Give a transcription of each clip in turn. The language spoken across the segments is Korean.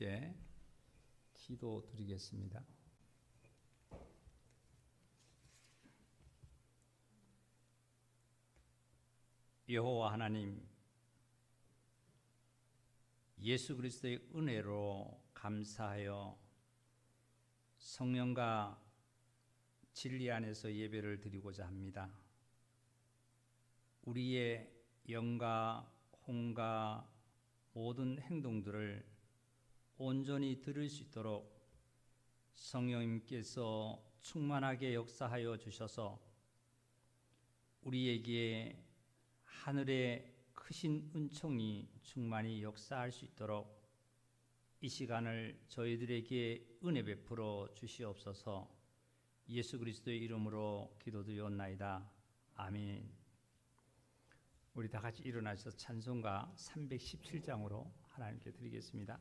함께 기도 드리겠습니다. 여호와 하나님, 예수 그리스도의 은혜로 감사하여 성령과 진리 안에서 예배를 드리고자 합니다. 우리의 영과 혼과 모든 행동들을 온전히 들을 수 있도록 성령님께서 충만하게 역사하여 주셔서 우리에게 하늘의 크신 은총이 충만히 역사할 수 있도록 이 시간을 저희들에게 은혜 베풀어 주시옵소서. 예수 그리스도의 이름으로 기도드리옵나이다. 아멘. 우리 다 같이 일어나셔서 찬송가 317장으로 하나님께 드리겠습니다.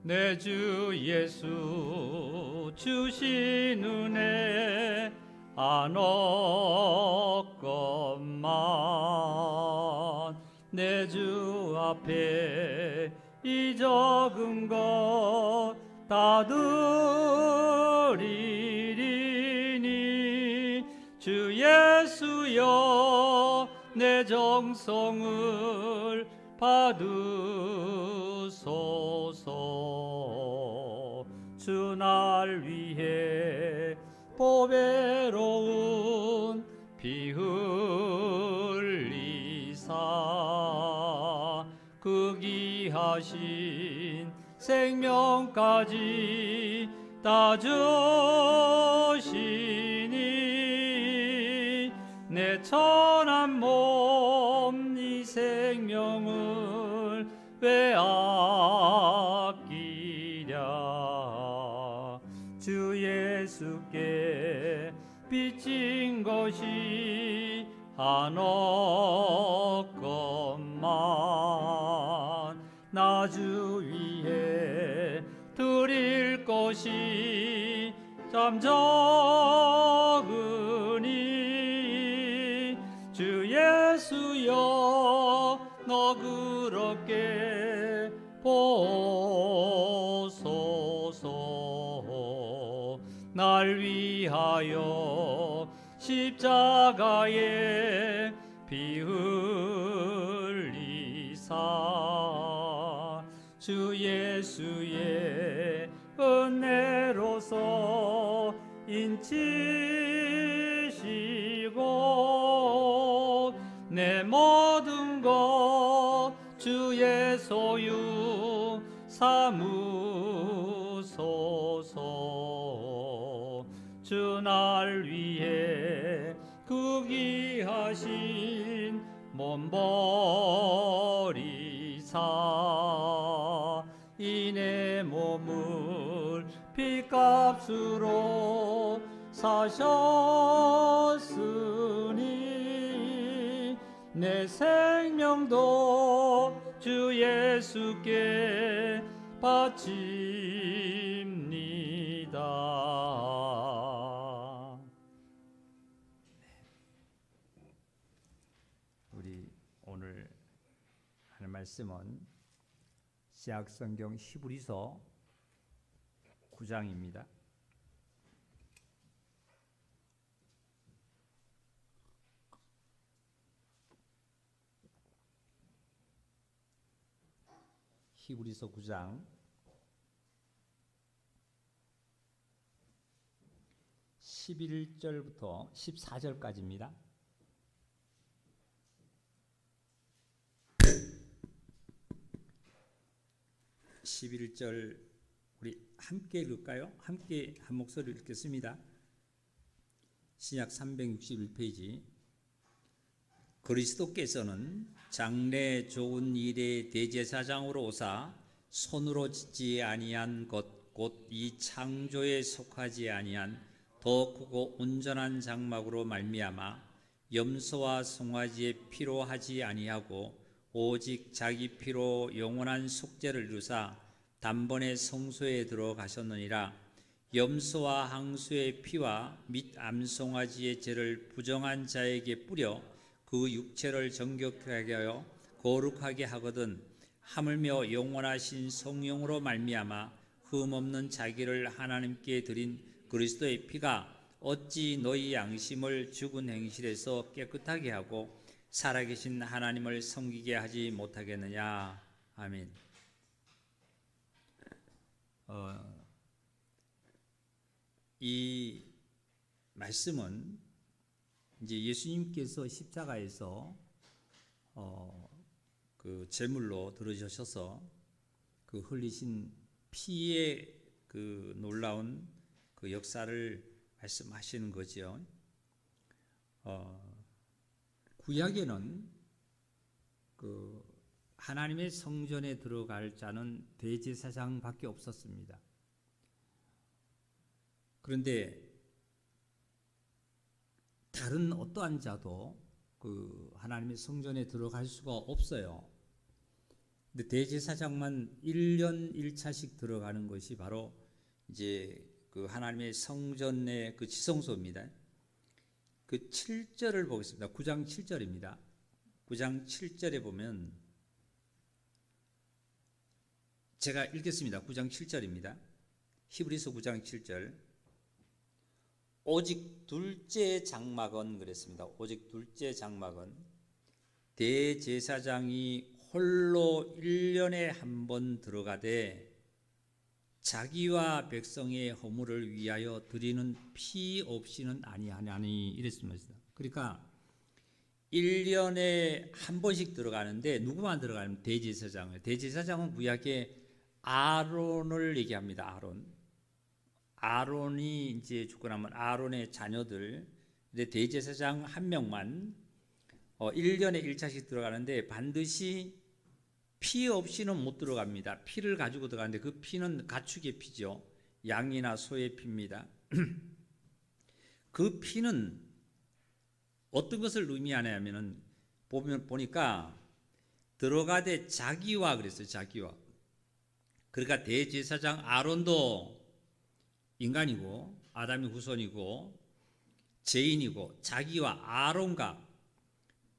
내 주 예수 주신 은혜 안 얻건만 내 주 앞에 이 적은 것 다 드리리니 주 예수여 내 정성을 받으소서. 주 날 위해 보배로운 피 흘리사 그 귀하신 생명까지 다 주시니 내 천한 몸 이 생명을 왜 아끼랴. 주 예수께 빚진 것이 안 얻건만 나 주 위해 드릴 것이 참 적으니 주 예수여 너그럽게 보소서. 날 위하여 십자가에 피 흘리사 주 예수의 은혜로서 인치시고 내 모든 것 주의 소유 삼으소서. 주 날 위해 그 귀하신 몸 버리사 이 내 몸을 피값으로 사셨으니 내 생명도 주 예수께 바칩니다. 우리 오늘 하는 말씀은 신약성경 히브리서 9장입니다. 히브리서 9장 11절부터 14절까지입니다. (11절) 우리 함께 읽을까요? 함께 한 목소리로 읽겠습니다. 신약 361페이지. 그리스도께서는 장래 좋은 일의 대제사장으로 오사 손으로 짓지 아니한 것 곧 이 창조에 속하지 아니한 더 크고 온전한 장막으로 말미암아 염소와 송아지의 피로 하지 아니하고 오직 자기 피로 영원한 속죄를 이루사 단번에 성소에 들어가셨느니라. 염소와 항소의 피와 및 암송아지의 죄를 부정한 자에게 뿌려 그 육체를 정결하게 하여 거룩하게 하거든 하물며 영원하신 성령으로 말미암아 흠없는 자기를 하나님께 드린 그리스도의 피가 어찌 너희 양심을 죽은 행실에서 깨끗하게 하고 살아계신 하나님을 섬기게 하지 못하겠느냐. 아멘. 이 말씀은 이제 예수님께서 십자가에서 그 제물로 들어주셔서 그 흘리신 피의 그 놀라운 그 역사를 말씀하시는 거죠. 구약에는 그 하나님의 성전에 들어갈 자는 대제사장밖에 없었습니다. 그런데 다른 어떠한 자도 그 하나님의 성전에 들어갈 수가 없어요. 근데 대제사장만 1년 1차씩 들어가는 것이 바로 이제 그 하나님의 성전의 그 지성소입니다. 그 7절을 보겠습니다. 9장 7절입니다. 9장 7절에 보면 제가 읽겠습니다. 9장 7절입니다. 히브리서 9장 7절. 오직 둘째 장막은 그랬습니다. 오직 둘째 장막은 대제사장이 홀로 1년에 한 번 들어가되 자기와 백성의 허물을 위하여 드리는 피 없이는 아니하나니 이랬습니다. 그러니까 1년에 한 번씩 들어가는데 누구만 들어가면 대제사장을. 대제사장은 구약에 아론을 얘기합니다. 아론이 이제 죽고 나면 아론의 자녀들, 근데 대제사장 한 명만 1년에 1차씩 들어가는데 반드시 피 없이는 못 들어갑니다. 피를 가지고 들어가는데 그 피는 가축의 피죠. 양이나 소의 피입니다. 그 피는 어떤 것을 의미하냐면은 보니까 들어가되 자기와 그랬어요. 자기와. 그러니까 대제사장 아론도 인간이고 아담의 후손이고 죄인이고 자기와 아론과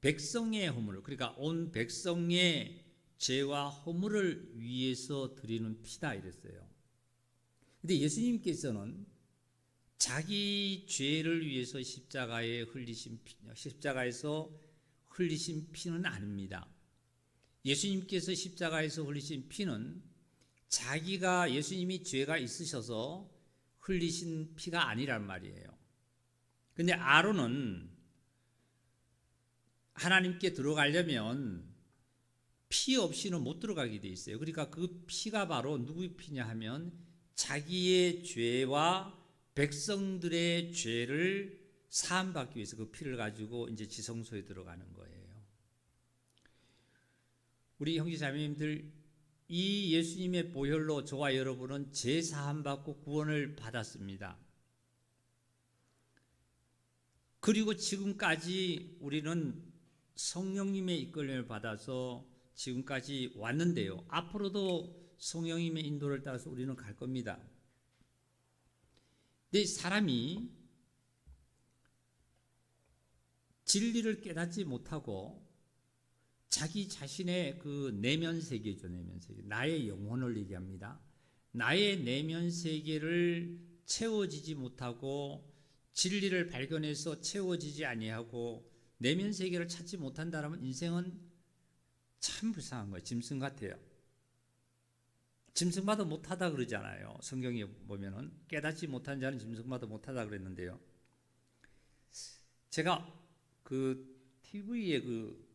백성의 허물을, 그러니까 온 백성의 죄와 허물을 위해서 드리는 피다 이랬어요. 근데 예수님께서는 자기 죄를 위해서 십자가에서 흘리신 피는 아닙니다. 예수님께서 십자가에서 흘리신 피는 자기가 예수님이 죄가 있으셔서 흘리신 피가 아니란 말이에요. 근데 아론은 하나님께 들어가려면 피 없이는 못 들어가게 돼 있어요. 그러니까 그 피가 바로 누구의 피냐 하면 자기의 죄와 백성들의 죄를 사함받기 위해서 그 피를 가지고 이제 지성소에 들어가는 거예요. 우리 형제자매님들, 이 예수님의 보혈로 저와 여러분은 죄 사함받고 구원을 받았습니다. 그리고 지금까지 우리는 성령님의 이끌림을 받아서 지금까지 왔는데요. 앞으로도 성령님의 인도를 따라서 우리는 갈 겁니다. 근데 사람이 진리를 깨닫지 못하고 자기 자신의 그 내면 세계죠. 내면 세계. 나의 영혼을 얘기합니다. 나의 내면 세계를 채워지지 못하고 진리를 발견해서 채워지지 아니하고 내면 세계를 찾지 못한다면 인생은 참 불쌍한 거예요. 짐승 같아요. 짐승마다 못하다 그러잖아요. 성경에 보면은 깨닫지 못한 자는 짐승마다 못하다 그랬는데요. 제가 그 TV에 그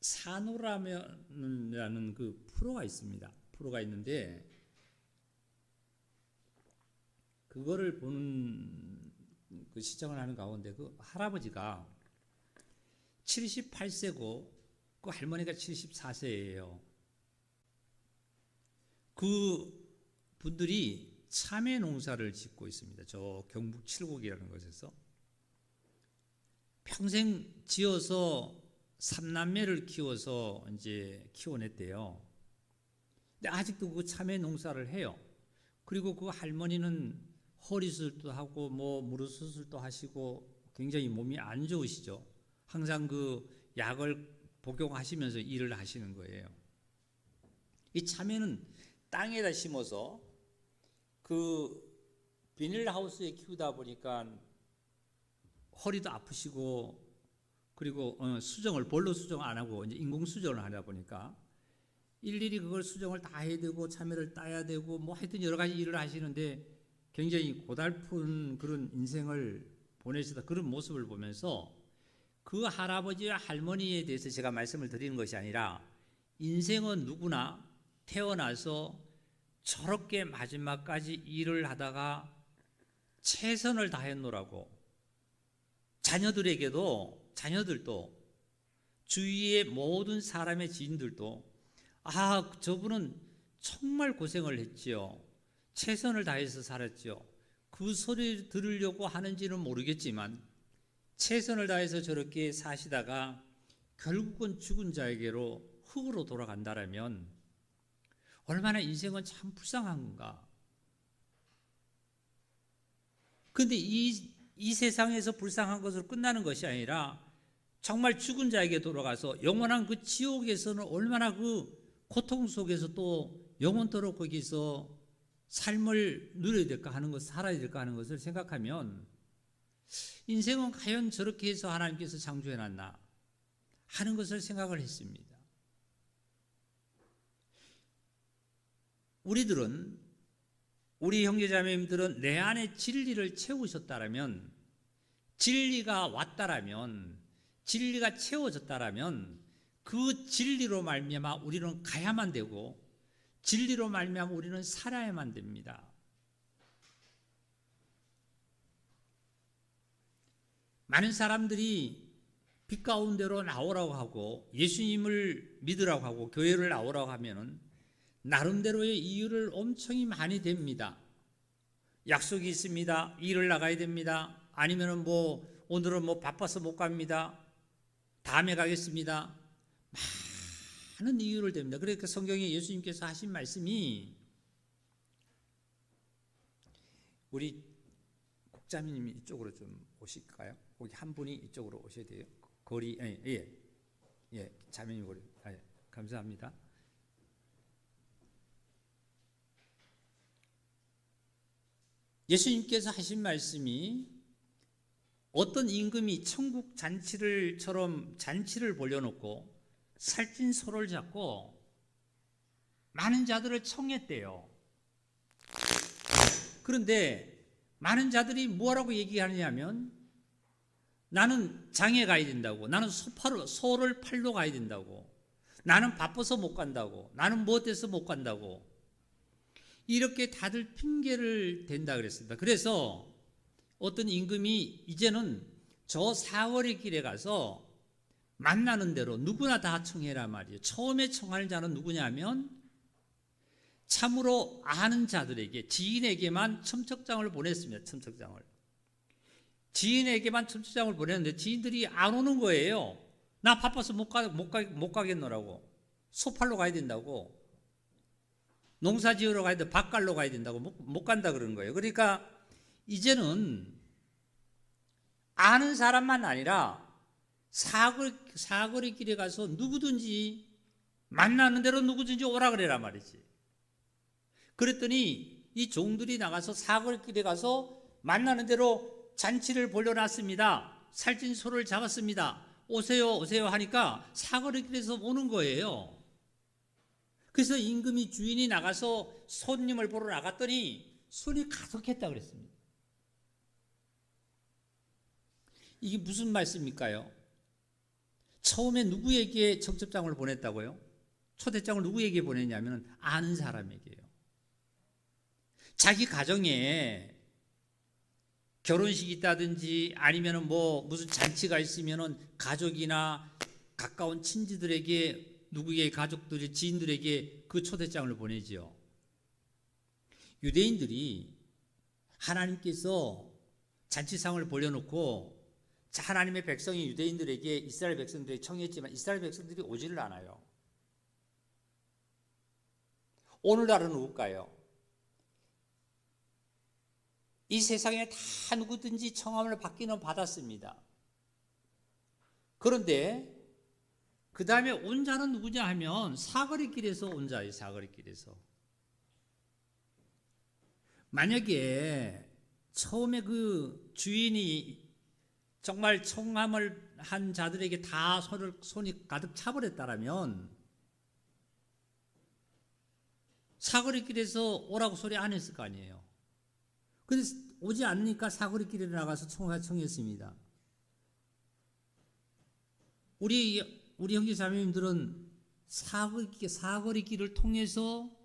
산호라면이라는 그 프로가 있습니다. 프로가 있는데 그거를 보는 그 시청을 하는 가운데 그 할아버지가 78세고 그 할머니가 74세예요. 그 분들이 참외 농사를 짓고 있습니다. 저 경북 칠곡이라는 곳에서 평생 지어서 3남매를 키워서 이제 키워냈대요. 근데 아직도 그 참외 농사를 해요. 그리고 그 할머니는 허리 수술도 하고 뭐 무릎 수술도 하시고 굉장히 몸이 안 좋으시죠. 항상 그 약을 복용하시면서 일을 하시는 거예요. 이 참외는 땅에다 심어서 그 비닐하우스에 키우다 보니까 허리도 아프시고 그리고 볼로 수정 안 하고 이제 인공 수정을 하다 보니까 일일이 그걸 수정을 다 해야 되고 참외를 따야 되고 뭐 하여튼 여러 가지 일을 하시는데 굉장히 고달픈 그런 인생을 보내시다 그런 모습을 보면서 그 할아버지와 할머니에 대해서 제가 말씀을 드리는 것이 아니라 인생은 누구나 태어나서 저렇게 마지막까지 일을 하다가 최선을 다했노라고 자녀들도 주위의 모든 사람의 지인들도 저분은 정말 고생을 했지요. 최선을 다해서 살았지요. 그 소리를 들으려고 하는지는 모르겠지만 최선을 다해서 저렇게 사시다가 결국은 죽은 자에게로 흙으로 돌아간다라면 얼마나 인생은 참 불쌍한가. 그런데 이 세상에서 불쌍한 것으로 끝나는 것이 아니라 정말 죽은 자에게 돌아가서 영원한 그 지옥에서는 얼마나 그 고통 속에서 또 영원토록 거기서 삶을 누려야 될까 하는 것, 살아야 될까 하는 것을 생각하면 인생은 과연 저렇게 해서 하나님께서 창조해놨나 하는 것을 생각을 했습니다. 우리 형제자매님들은 내 안에 진리를 채우셨다라면, 진리가 왔다라면, 진리가 채워졌다라면 그 진리로 말미암아 우리는 가야만 되고 진리로 말미암아 우리는 살아야만 됩니다. 많은 사람들이 빛 가운데로 나오라고 하고 예수님을 믿으라고 하고 교회를 나오라고 하면은 나름대로의 이유를 엄청 많이 댑니다. 약속이 있습니다. 일을 나가야 됩니다. 아니면은 오늘은 바빠서 못 갑니다. 다음에 가겠습니다. 많은 이유를 댑니다. 그러니까 성경에 예수님께서 하신 말씀이 우리 국장님 이쪽으로 좀 오실까요? 거기 한 분이 이쪽으로 오셔야 돼요. 거리 자매님 거리. 감사합니다. 예수님께서 하신 말씀이 어떤 임금이 천국 잔치를 벌려놓고 살찐 소를 잡고 많은 자들을 청했대요. 그런데 많은 자들이 뭐라고 얘기하느냐면 나는 장에 가야 된다고, 나는 소를 팔러 가야 된다고, 나는 바빠서 못 간다고, 나는 뭐 어때서 못 간다고 이렇게 다들 핑계를 댄다 그랬습니다. 그래서 어떤 임금이 이제는 저 사거리 길에 가서 만나는 대로 누구나 다 청해라 말이에요. 처음에 청할 자는 누구냐면 참으로 아는 자들에게, 지인에게만 첨척장을 보냈습니다. 지인에게만 첨척장을 보냈는데 지인들이 안 오는 거예요. 나 바빠서 못 가겠노라고. 소 팔러 가야 된다고. 농사 지으러 가야 돼. 밥 갈러 가야 된다고. 못 간다 그러는 거예요. 그러니까 이제는 아는 사람만 아니라 사거리 길에 가서 누구든지 만나는 대로 누구든지 오라 그래라 말이지. 그랬더니 이 종들이 나가서 사거리 길에 가서 만나는 대로 잔치를 벌려놨습니다. 살찐 소를 잡았습니다. 오세요 하니까 사거리 길에서 오는 거예요. 그래서 임금이 주인이 나가서 손님을 보러 나갔더니 손이 가득했다 그랬습니다. 이게 무슨 말씀일까요? 처음에 누구에게 청첩장을 보냈다고요? 초대장을 누구에게 보냈냐면 아는 사람에게요. 자기 가정에 결혼식이 있다든지 아니면 무슨 잔치가 있으면 가족이나 가까운 친지들에게, 누구의 가족들이 지인들에게 그 초대장을 보내지요. 유대인들이 하나님께서 잔치상을 벌려놓고 하나님의 백성이 유대인들에게 이스라엘 백성들에게 청했지만 이스라엘 백성들이 오지를 않아요. 오늘날은 누굴까요? 이 세상에 다 누구든지 청함을 받기는 받았습니다. 그런데 그 다음에 온 자는 누구냐 하면 사거리길에서 온 자예요. 사거리길에서. 만약에 처음에 그 주인이 정말 청함을 한 자들에게 다 손이 가득 차버렸다면 사거리길에서 오라고 소리 안 했을 거 아니에요. 근데 오지 않으니까 사거리길에 나가서 청했습니다. 우리 형제 자매님들은 사거리길을 통해서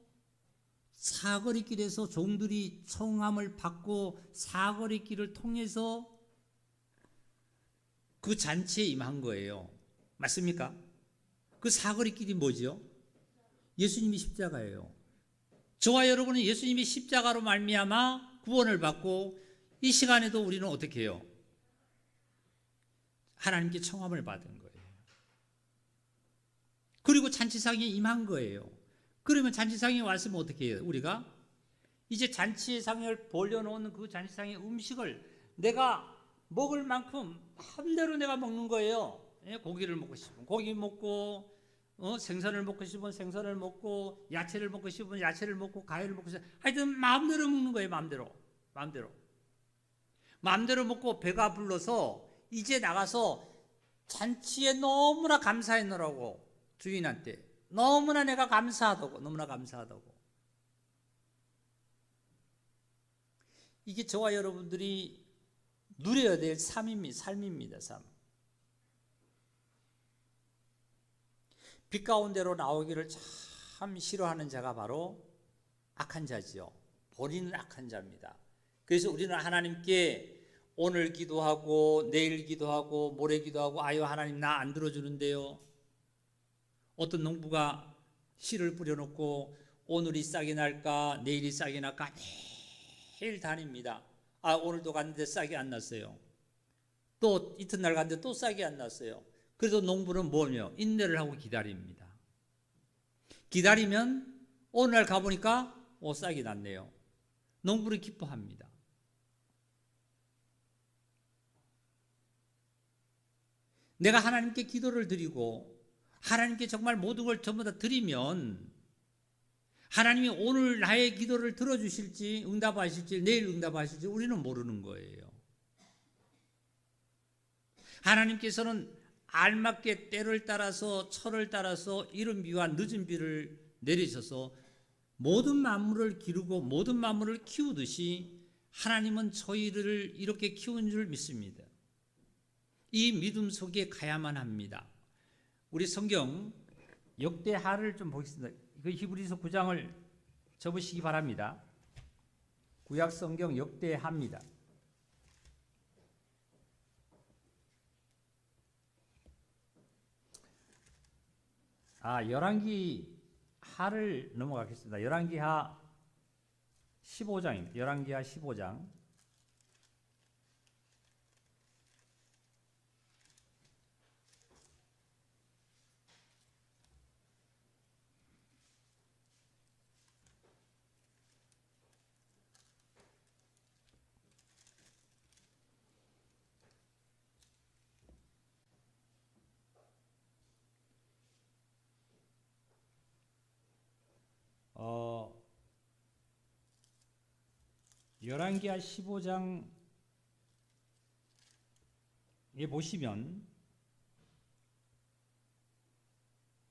사거리길에서 종들이 청함을 받고 사거리길을 통해서 그 잔치에 임한 거예요. 맞습니까? 그 사거리길이 뭐죠? 예수님이 십자가예요. 저와 여러분은 예수님이 십자가로 말미암아 구원을 받고 이 시간에도 우리는 어떻게 해요? 하나님께 청함을 받은 거예요. 그리고 잔치상에 임한 거예요. 그러면 잔치상에 왔으면 어떻게 해요? 우리가 이제 잔치상을 벌려놓은 그 잔치상의 음식을 내가 먹을 만큼 마음대로 내가 먹는 거예요. 고기를 먹고 싶으면 고기 먹고 생선을 먹고 싶으면 생선을 먹고 야채를 먹고 싶으면 야채를 먹고 과일을 먹고 싶으면 하여튼 마음대로 먹는 거예요. 마음대로 먹고 배가 불러서 이제 나가서 잔치에 너무나 감사했노라고 주인한테 너무나 내가 감사하다고 이게 저와 여러분들이 누려야 될 삶입니다. 삶. 빛 가운데로 나오기를 참 싫어하는 자가 바로 악한 자지요. 본인은 악한 자입니다. 그래서 우리는 하나님께 오늘 기도하고 내일 기도하고 모레 기도하고 아유 하나님 나 안 들어주는데요. 어떤 농부가 씨를 뿌려놓고 오늘이 싹이 날까 내일이 싹이 날까 매일 다닙니다. 아 오늘도 갔는데 싹이 안 났어요. 또 이튿날 갔는데 또 싹이 안 났어요. 그래서 농부는 뭐냐? 인내를 하고 기다립니다. 기다리면 어느 날 가보니까 싹이 났네요. 농부는 기뻐합니다. 내가 하나님께 기도를 드리고 하나님께 정말 모든 걸 전부 다 드리면 하나님이 오늘 나의 기도를 들어주실지 응답하실지 내일 응답하실지 우리는 모르는 거예요. 하나님께서는 알맞게 때를 따라서 철을 따라서 이른 비와 늦은 비를 내리셔서 모든 만물을 기르고 모든 만물을 키우듯이 하나님은 저희를 이렇게 키운 줄 믿습니다. 이 믿음 속에 가야만 합니다. 우리 성경 역대하를 좀 보겠습니다. 그 히브리서 9장을 접으시기 바랍니다. 구약 성경 역대하입니다. 열왕기하를 넘어가겠습니다. 열왕기하 15장입니다. 열왕기하 15장. 열왕기하 15장에 보시면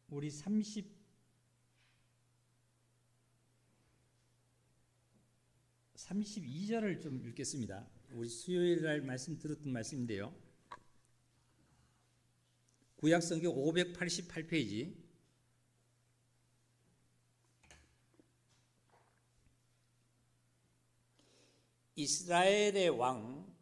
우리 32절을 좀 읽겠습니다. 우리 수요일 날 말씀 들었던 말씀인데요. 구약성경 588페이지 이스라엘의 왕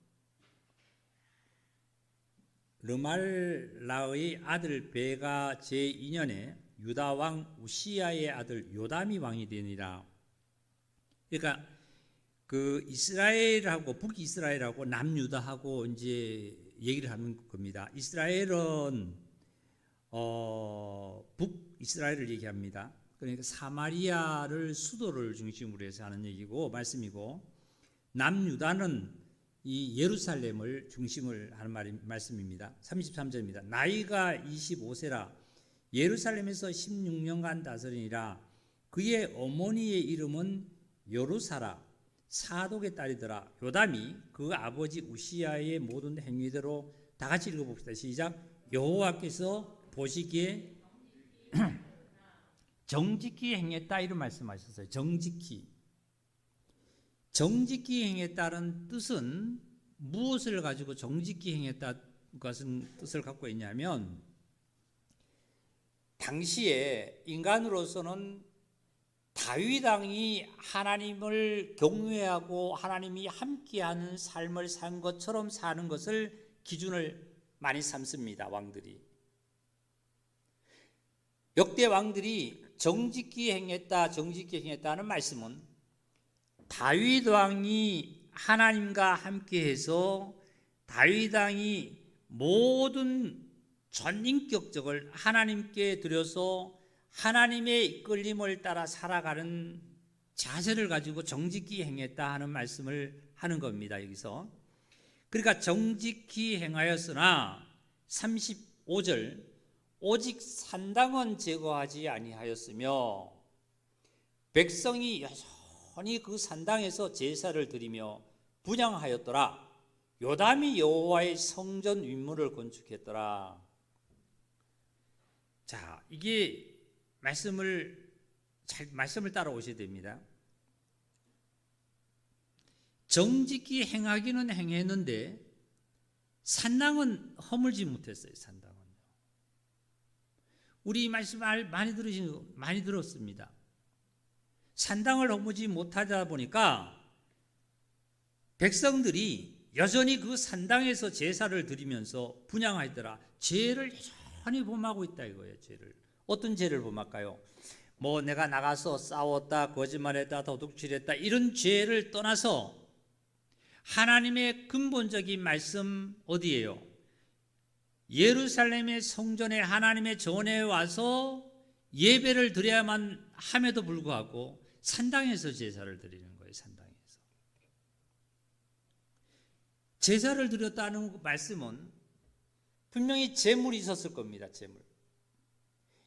르말라의 아들 베가 제2년에 유다 왕 우시야의 아들 요담이 왕이 되니라. 그러니까 그 이스라엘하고 북이스라엘하고 남유다하고 이제 얘기를 하는 겁니다. 이스라엘은 북이스라엘을 얘기합니다. 그러니까 사마리아를 수도를 중심으로 해서 하는 얘기고 말씀이고, 남유다는 이 예루살렘을 중심을 하는 말씀입니다. 33절입니다. 나이가 25세라 예루살렘에서 16년간 다스리니라. 그의 어머니의 이름은 요루사라 사독의 딸이더라. 요담이 그 아버지 우시야의 모든 행위대로 다 같이 읽어봅시다. 시작. 여호와께서 보시기에 정직히 행했다 이런 말씀하셨어요. 정직히 행했다는 뜻은 무엇을 가지고 정직히 행했다 것은 뜻을 갖고 있냐면, 당시에 인간으로서는 다윗 왕이 하나님을 경외하고 하나님이 함께하는 삶을 산 것처럼 사는 것을 기준을 많이 삼습니다. 왕들이, 역대 왕들이 정직히 행했다는 말씀은 다윗 왕이 하나님과 함께해서 다윗 왕이 모든 전인격적을 하나님께 드려서 하나님의 이끌림을 따라 살아가는 자세를 가지고 정직히 행했다 하는 말씀을 하는 겁니다. 여기서 그러니까 정직히 행하였으나 35절 오직 산당은 제거하지 아니하였으며 백성이 여전히 그 산당에서 제사를 드리며 분향하였더라. 요담이 여호와의 성전 윗문을 건축했더라. 자, 이게 말씀을 따라오셔야 됩니다. 정직히 행하기는 행했는데 산당은 허물지 못했어요. 산당은. 우리 이 말씀 많이 들었습니다. 산당을 허물지 못하다 보니까 백성들이 여전히 그 산당에서 제사를 드리면서 분향하더라. 죄를 여전히 범하고 있다 이거예요. 죄를. 어떤 죄를 범할까요? 뭐 내가 나가서 싸웠다, 거짓말했다, 도둑질했다 이런 죄를 떠나서 하나님의 근본적인 말씀 어디예요? 예루살렘의 성전에 하나님의 전에 와서 예배를 드려야만 함에도 불구하고 산당에서 제사를 드리는 거예요. 산당에서 제사를 드렸다는 말씀은 분명히 제물이 있었을 겁니다. 제물,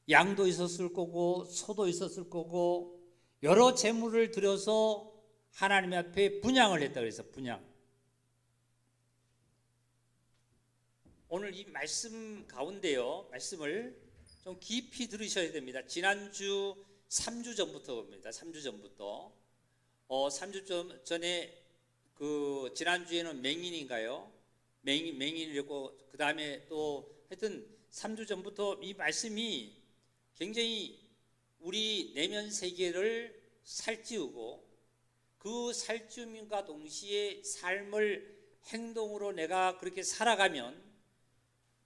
양도 있었을 거고 소도 있었을 거고 여러 제물을 드려서 하나님 앞에 분향을 했다 그래서 분향. 오늘 이 말씀 가운데요, 말씀을 좀 깊이 들으셔야 됩니다. 지난주 3주 전부터 봅니다. 3주 전부터 3주 전에 그 지난주에는 맹인인가요? 맹인이었고 그 다음에 또 하여튼 3주 전부터 이 말씀이 굉장히 우리 내면 세계를 살찌우고 그 살찌움과 동시에 삶을 행동으로 내가 그렇게 살아가면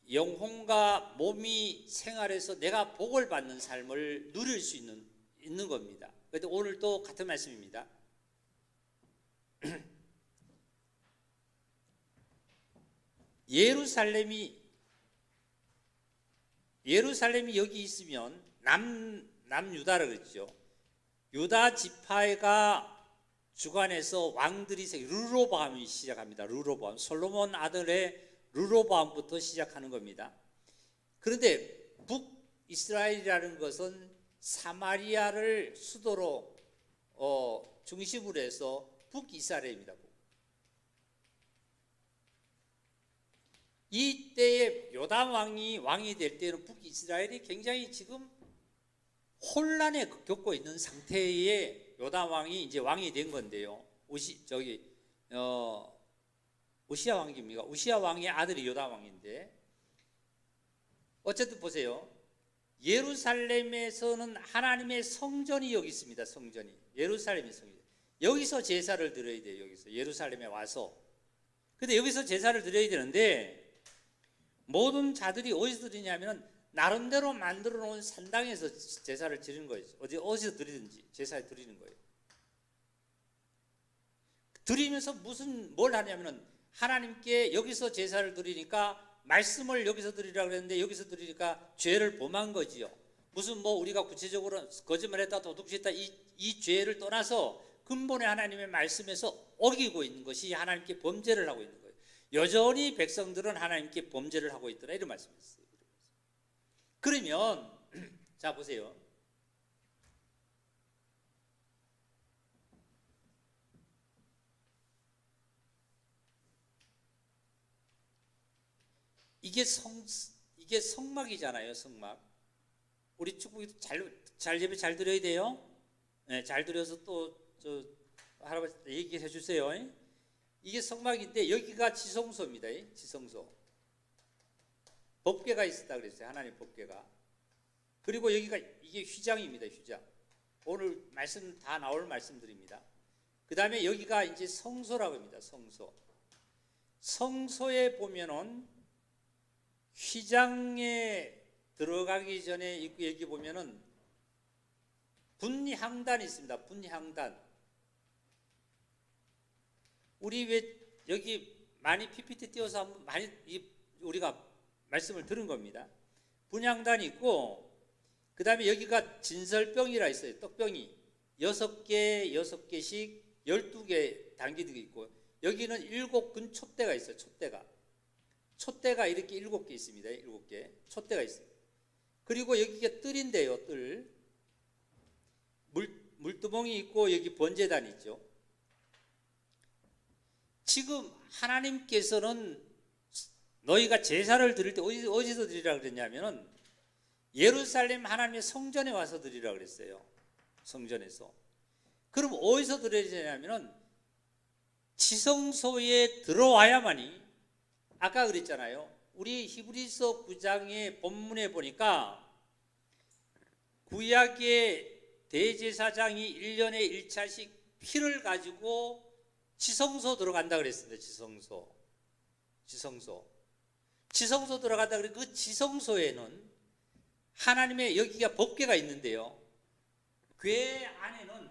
영혼과 몸이 생활에서 내가 복을 받는 삶을 누릴 수 있는 겁니다. 그런데 오늘 또 같은 말씀입니다. 예루살렘이 여기 있으면 남유다라 그랬죠. 유다 지파가 주관해서 왕들이 르로보암이 시작합니다. 르로보암, 솔로몬 아들의 르로보암부터 시작하는 겁니다. 그런데 북이스라엘이라는 것은 사마리아를 수도로 중심으로 해서 북이스라엘입니다. 이때에 요담 왕이 될 때는 북이스라엘이 굉장히 지금 혼란에 겪고 있는 상태에 요담 왕이 이제 왕이 된 건데요. 우시야 왕입니까? 우시야 왕의 아들이 요담 왕인데, 어쨌든 보세요. 예루살렘에서는 하나님의 성전이 여기 있습니다. 성전이 예루살렘의 성전. 여기서 제사를 드려야 돼요. 여기서 예루살렘에 와서. 근데 여기서 제사를 드려야 되는데 모든 자들이 어디서 드리냐면 나름대로 만들어 놓은 산당에서 제사를 드리는 거예요. 어디서 드리든지 제사를 드리는 거예요. 드리면서 뭘 하냐면은 하나님께 여기서 제사를 드리니까 말씀을 여기서 드리라고 그랬는데 여기서 드리니까 죄를 범한 거지요. 무슨 뭐 우리가 구체적으로 거짓말했다 도둑질했다 이 죄를 떠나서 근본의 하나님의 말씀에서 어기고 있는 것이 하나님께 범죄를 하고 있는 거예요. 여전히 백성들은 하나님께 범죄를 하고 있더라 이런 말씀이었어요. 그러면 자 보세요. 이게 성막이잖아요. 성막. 우리 축복이 잘 예배 잘 드려야 돼요. 네, 잘 드려서 또 저 할아버지 얘기해 주세요. 이게 성막인데 여기가 지성소입니다. 지성소. 법궤가 있었다 그랬어요. 하나님 법궤가. 그리고 여기가 이게 휘장입니다. 휘장. 오늘 말씀 다 나올 말씀드립니다. 그 다음에 여기가 이제 성소라고 합니다. 성소. 성소에 보면은 휘장에 들어가기 전에 여기 보면은 분향단이 있습니다. 분향단. 우리 왜 여기 많이 PPT 띄워서 한번 많이 우리가 말씀을 들은 겁니다. 분향단이 있고 그 다음에 여기가 진설병이라 있어요. 떡병이 6개, 6개씩 12개 담기도 있고 여기는 7근 촛대가 있어요. 촛대가 이렇게 7개 있습니다. 7개 촛대가 있어요. 그리고 여기가 뜰인데요. 뜰. 물두멍이 있고 여기 번제단이 있죠. 지금 하나님께서는 너희가 제사를 드릴 때 어디서 드리라 그랬냐면은 예루살렘 하나님의 성전에 와서 드리라 그랬어요. 성전에서. 그럼 어디서 드려야 되냐면은 지성소에 들어와야만이 아까 그랬잖아요. 우리 히브리서 9장의 본문에 보니까 구약의 대제사장이 1년에 1차씩 피를 가지고 지성소 들어간다 그랬습니다. 지성소 들어간다 그래. 그 지성소에는 하나님의 여기가 법궤가 있는데요. 궤 안에는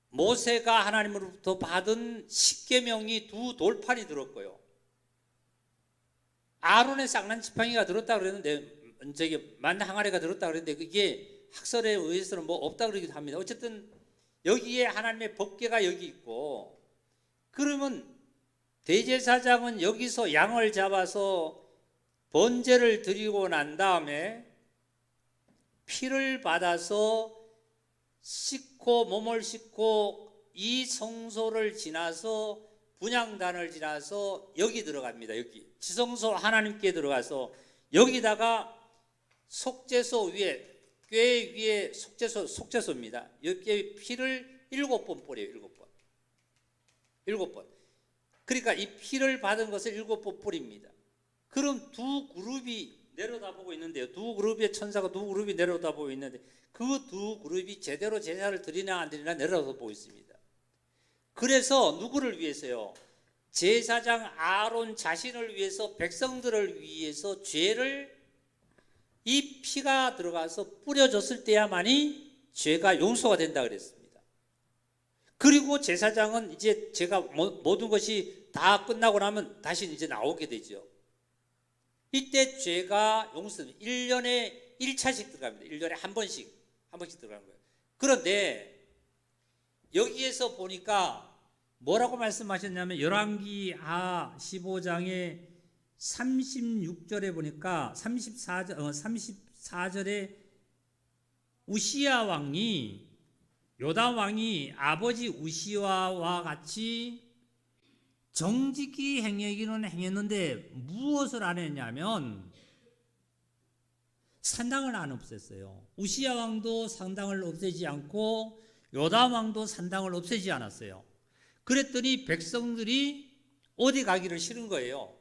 모세가 하나님으로부터 받은 십계명이 2 돌판이 들었고요. 아론의 쌍난 지팡이가 들었다 그랬는데 저기 만 항아리가 들었다 그랬는데 그게 학설에 의해서는 뭐 없다 그러기도 합니다. 어쨌든 여기에 하나님의 법궤가 여기 있고 그러면 대제사장은 여기서 양을 잡아서 번제를 드리고 난 다음에 피를 받아서 씻고 몸을 씻고 이 성소를 지나서 분향단을 지나서 여기 들어갑니다. 여기 지성소 하나님께 들어가서 여기다가 속죄소 위에 궤 위에 속죄소입니다. 여기에 피를 7번 뿌려요. 7번. 그러니까 이 피를 받은 것을 7번 뿌립니다. 그럼 2 그룹이 내려다보고 있는데요. 2 그룹의 천사가 2 그룹이 내려다보고 있는데 그 2 그룹이 제대로 제사를 드리나 안 드리나 내려다보고 있습니다. 그래서 누구를 위해서요? 제사장 아론 자신을 위해서 백성들을 위해서 죄를 이 피가 들어가서 뿌려졌을 때야만이 죄가 용서가 된다 그랬습니다. 그리고 제사장은 이제 제가 모든 것이 다 끝나고 나면 다시 이제 나오게 되죠. 이때 죄가 용서됩니다. 1년에 1차씩 들어갑니다. 1년에 한 번씩 들어가는 거예요. 그런데 여기에서 보니까 뭐라고 말씀하셨냐면 열왕기하 15장에 36절에 보니까 34절에 우시야 왕이 요담 왕이 아버지 우시야와 같이 정직히 행하기는 행했는데 무엇을 안 했냐면 산당을 안 없앴어요. 우시야 왕도 산당을 없애지 않고 요담 왕도 산당을 없애지 않았어요. 그랬더니 백성들이 어디 가기를 싫은 거예요.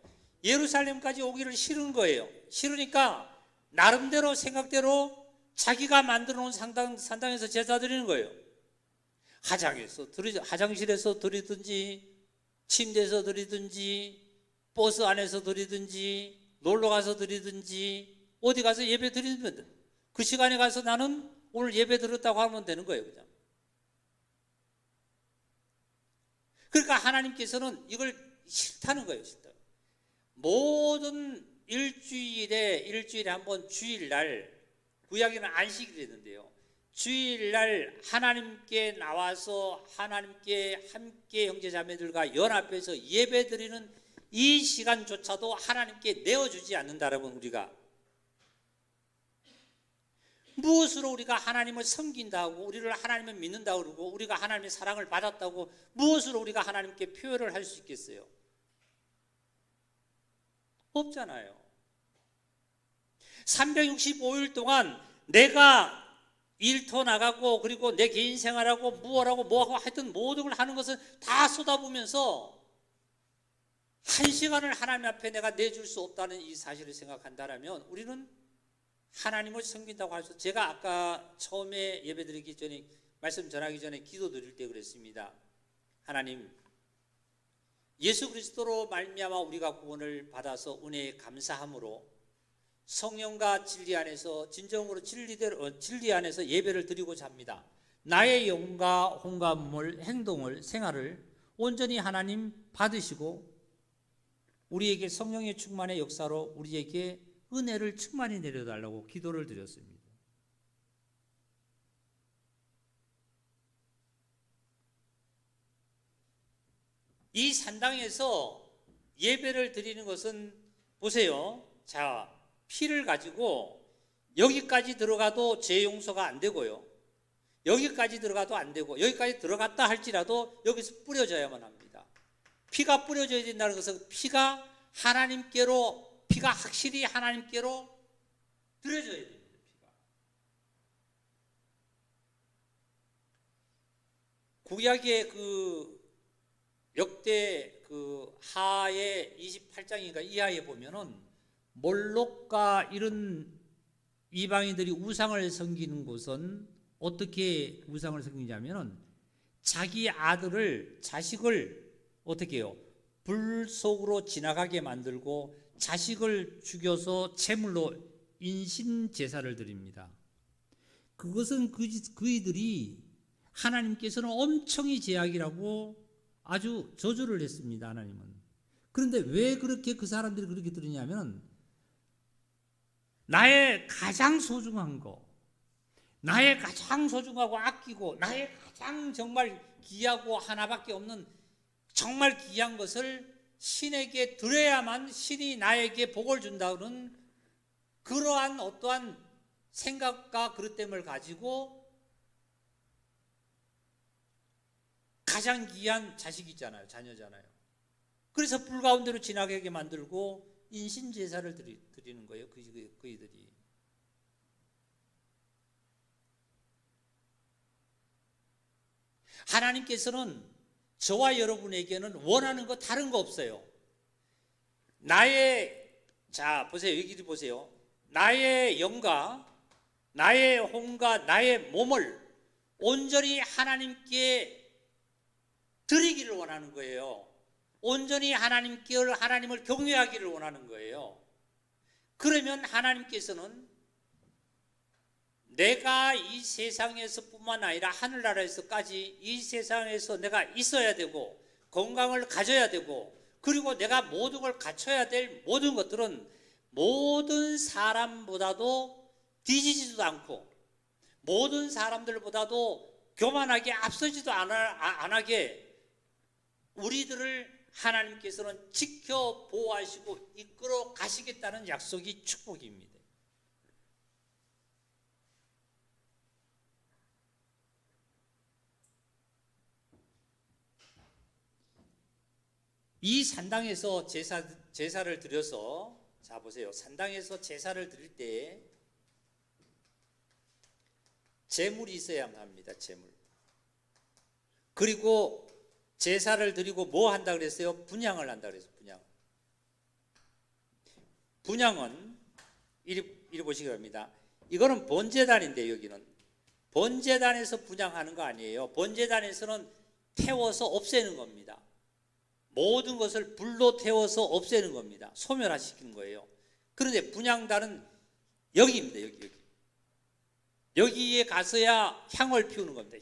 예루살렘까지 오기를 싫은 거예요. 싫으니까 나름대로 생각대로 자기가 만들어 놓은 산당에서 제사 드리는 거예요. 화장실에서 드리든지 침대에서 드리든지 버스 안에서 드리든지 놀러가서 드리든지 어디 가서 예배 드리면 그 시간에 가서 나는 오늘 예배 드렸다고 하면 되는 거예요. 그냥. 그러니까 하나님께서는 이걸 싫다는 거예요. 싫다. 모든 일주일에 한번 주일날, 구약에는 안식일이 있는데요, 주일날 하나님께 나와서 하나님께 함께 형제자매들과 연합해서 예배드리는 이 시간조차도 하나님께 내어주지 않는다라면 우리가 무엇으로 우리가 하나님을 섬긴다고, 우리를 하나님을 믿는다고 그러고 우리가 하나님의 사랑을 받았다고 무엇으로 우리가 하나님께 표현을 할 수 있겠어요? 없잖아요. 365일 동안 내가 일터 나가고 그리고 내 개인 생활하고 무엇하고 뭐하고 하여튼 모든 걸 하는 것을 다 쏟아부면서 한 시간을 하나님 앞에 내가 내줄 수 없다는 이 사실을 생각한다면 우리는 하나님을 섬긴다고 할 수, 제가 아까 처음에 예배드리기 전에 말씀 전하기 전에 기도 드릴 때 그랬습니다. 하나님, 예수 그리스도로 말미암아 우리가 구원을 받아서 은혜에 감사함으로 성령과 진리 안에서 진정으로 진리 안에서 예배를 드리고자 합니다. 나의 영과 혼과 몸을, 행동을, 생활을 온전히 하나님 받으시고 우리에게 성령의 충만의 역사로 우리에게 은혜를 충만히 내려달라고 기도를 드렸습니다. 이 산당에서 예배를 드리는 것은 보세요. 자, 피를 가지고 여기까지 들어가도 죄 용서가 안 되고요. 여기까지 들어가도 안 되고 여기까지 들어갔다 할지라도 여기서 뿌려져야만 합니다. 피가 뿌려져야 된다는 것은 피가 하나님께로, 피가 확실히 하나님께로 들어져야 됩니다. 피가. 구약의 그 역대 그 하의 28장인가 이하에 보면은 몰록과 이런 이방인들이 우상을 섬기는 곳은 어떻게 우상을 섬기냐면은 자기 아들을, 자식을 어떻게 해요? 불 속으로 지나가게 만들고 자식을 죽여서 제물로 인신 제사를 드립니다. 그것은 그이들이 하나님께서는 엄청이 제약이라고 아주 저주를 했습니다. 하나님은. 그런데 왜 그렇게 그 사람들이 그렇게 드리냐면 나의 가장 소중한 거, 나의 가장 소중하고 아끼고 나의 가장 정말 귀하고 하나밖에 없는 정말 귀한 것을 신에게 드려야만 신이 나에게 복을 준다는 그러한 어떠한 생각과 그릇됨을 가지고 가장 귀한 자식이잖아요. 자녀잖아요. 그래서 불 가운데로 지나가게 만들고 인신 제사를 드리는 거예요. 그이들이. 하나님께서는 저와 여러분에게는 원하는 거 다른 거 없어요. 자 보세요. 여기 보세요. 나의 영과 나의 혼과 나의 몸을 온전히 하나님께 드리기를 원하는 거예요. 온전히 하나님을 경외하기를 원하는 거예요. 그러면 하나님께서는 내가 이 세상에서 뿐만 아니라 하늘나라에서까지 이 세상에서 내가 있어야 되고 건강을 가져야 되고 그리고 내가 모든 걸 갖춰야 될 모든 것들은 모든 사람보다도 뒤지지도 않고 모든 사람들보다도 교만하게 앞서지도 안 하게 우리들을 하나님께서는 지켜 보호하시고 이끌어 가시겠다는 약속이 축복입니다. 이 산당에서 제사를 드려서, 자 보세요. 산당에서 제사를 드릴 때 제물이 있어야만 합니다. 제물. 그리고 제사를 드리고 뭐 한다 그랬어요? 분향을 한다 그랬어요. 분향은 이리 보시기 바랍니다. 이거는 번제단인데 여기는 번제단에서 분향하는 거 아니에요. 번제단에서는 태워서 없애는 겁니다. 모든 것을 불로 태워서 없애는 겁니다. 소멸화시키는 거예요. 그런데 분향단은 여기입니다. 여기에 가서야 향을 피우는 겁니다.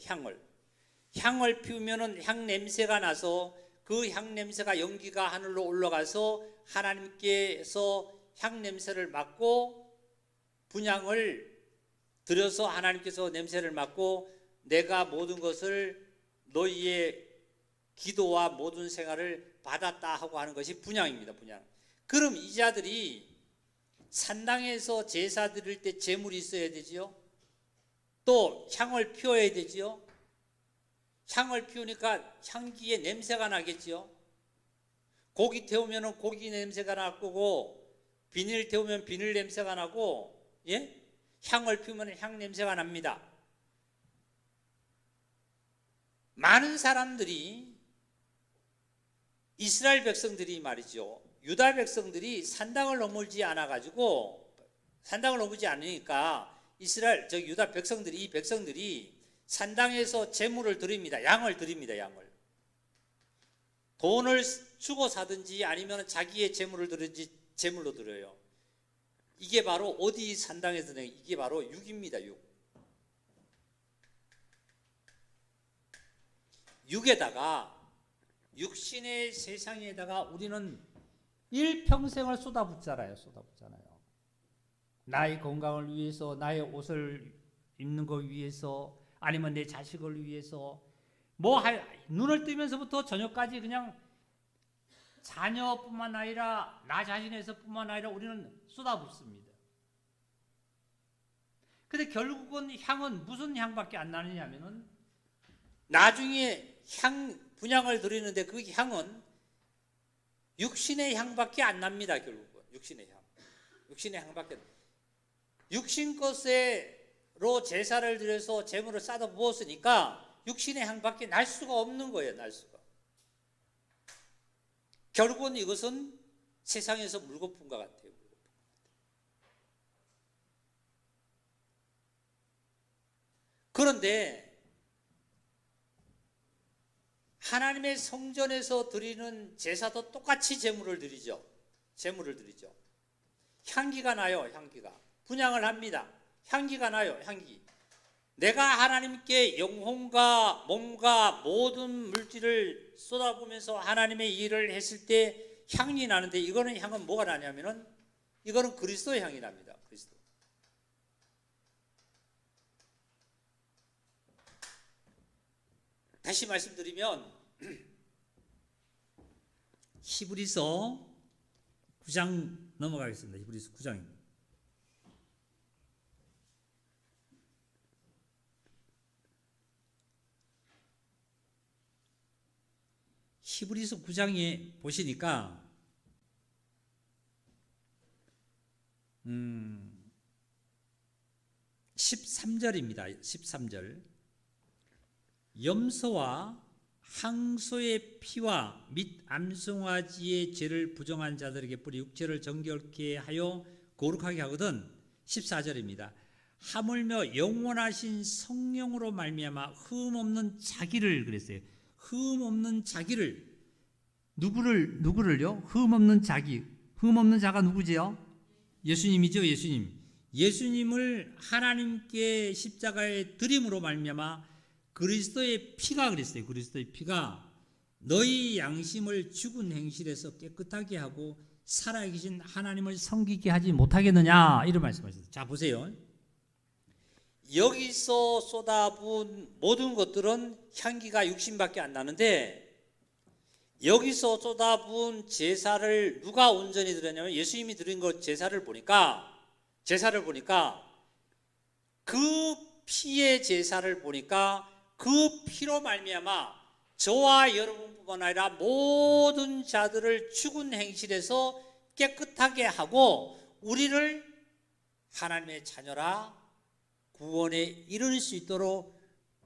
향을 피우면은 향 냄새가 나서 그 향 냄새가 연기가 하늘로 올라가서 하나님께서 향 냄새를 맡고 분향을 드려서 하나님께서 냄새를 맡고 내가 모든 것을 너희의 기도와 모든 생활을 받았다 하고 하는 것이 분향입니다. 분향. 그럼 이 자들이 산당에서 제사 드릴 때 제물이 있어야 되지요. 또 향을 피워야 되지요. 향을 피우니까 향기에 냄새가 나겠지요. 고기 태우면 고기 냄새가 날 거고, 비닐 태우면 비닐 냄새가 나고, 예? 향을 피우면 향 냄새가 납니다. 많은 사람들이, 이스라엘 백성들이 말이죠, 유다 백성들이 산당을 넘지 않아가지고, 산당을 넘지 않으니까 이스라엘 유다 백성들이, 이 백성들이 산당에서 제물을 드립니다. 양을 드립니다. 양을. 돈을 주고 사든지 아니면 자기의 제물을 드든지 제물로 드려요. 이게 바로 어디 산당에서 드는, 이게 바로 육입니다. 육. 육에다가, 육신의 세상에다가 우리는 일평생을 쏟아붓잖아요. 나의 건강을 위해서, 나의 옷을 입는 거 위해서, 아니면 내 자식을 위해서, 눈을 뜨면서부터 저녁까지 그냥 자녀뿐만 아니라 나 자신에서뿐만 아니라 우리는 쏟아붓습니다. 근데 결국은 향은 무슨 향밖에 안 나느냐면은, 나중에 분향을 드리는데 그 향은 육신의 향밖에 안 납니다. 결국은 육신의 향밖에. 육신 것으로 제사를 드려서 제물을 싸다 부었으니까 육신의 향밖에 날 수가 없는 거예요. 날 수가. 결국은 이것은 세상에서 물거품과 같아요. 그런데 하나님의 성전에서 드리는 제사도 똑같이 제물을 드리죠. 향기가 나요. 향기가. 분향을 합니다. 향기가 나요. 향기. 내가 하나님께 영혼과 몸과 모든 물질을 쏟아부으면서 하나님의 일을 했을 때 향이 나는데, 이거는 향은 뭐가 나냐면은 이거는 그리스도의 향이 납니다. 그리스도. 다시 말씀드리면 히브리서 9장 넘어가겠습니다. 히브리서 9장입니다. 히브리서 9장에 보시니까 13절입니다. 13절. 염소와 항소의 피와 및 암송아지의 죄를 부정한 자들에게 뿌리 육체를 정결케 하여 거룩하게 하거든. 14절입니다. 하물며 영원하신 성령으로 말미암아 흠 없는 자기를, 그랬어요. 흠 없는 자기를, 누구를요? 흠 없는 자기. 흠 없는 자가 누구지요? 예수님이죠. 예수님을 하나님께 십자가에 드림으로 말미암아 그리스도의 피가, 그랬어요. 그리스도의 피가 너희 양심을 죽은 행실에서 깨끗하게 하고 살아계신 하나님을 섬기게 하지 못하겠느냐, 이런 말씀하셨어요. 자, 보세요. 여기서 쏟아부은 모든 것들은 향기가 육신밖에 안 나는데, 여기서 쏟아부은 제사를 누가 온전히 드렸냐면 예수님이 드린 것, 제사를 보니까 그 피의 제사를 보니까 그 피로 말미암아 저와 여러분뿐만 아니라 모든 자들을 죽은 행실에서 깨끗하게 하고 우리를 하나님의 자녀라 구원에 이를 수 있도록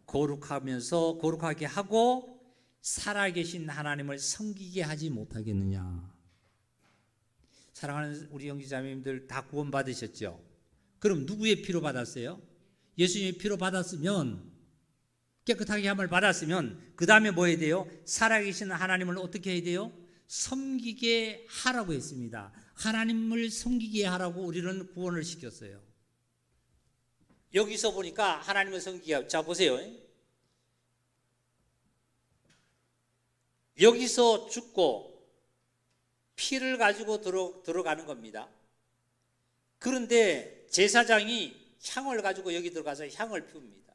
거룩하게 하고 살아계신 하나님을 섬기게 하지 못하겠느냐. 사랑하는 우리 형제자매님들, 다 구원 받으셨죠? 그럼 누구의 피로 받았어요? 예수님의 피로 받았으면, 깨끗하게 함을 받았으면 그 다음에 뭐 해야 돼요? 살아계신 하나님을 어떻게 해야 돼요? 섬기게 하라고 했습니다. 하나님을 섬기게 하라고 우리는 구원을 시켰어요. 여기서 보니까 하나님을 섬기게 하고, 자 보세요. 여기서 죽고 피를 가지고 들어가는 겁니다. 그런데 제사장이 향을 가지고 여기 들어가서 향을 피웁니다.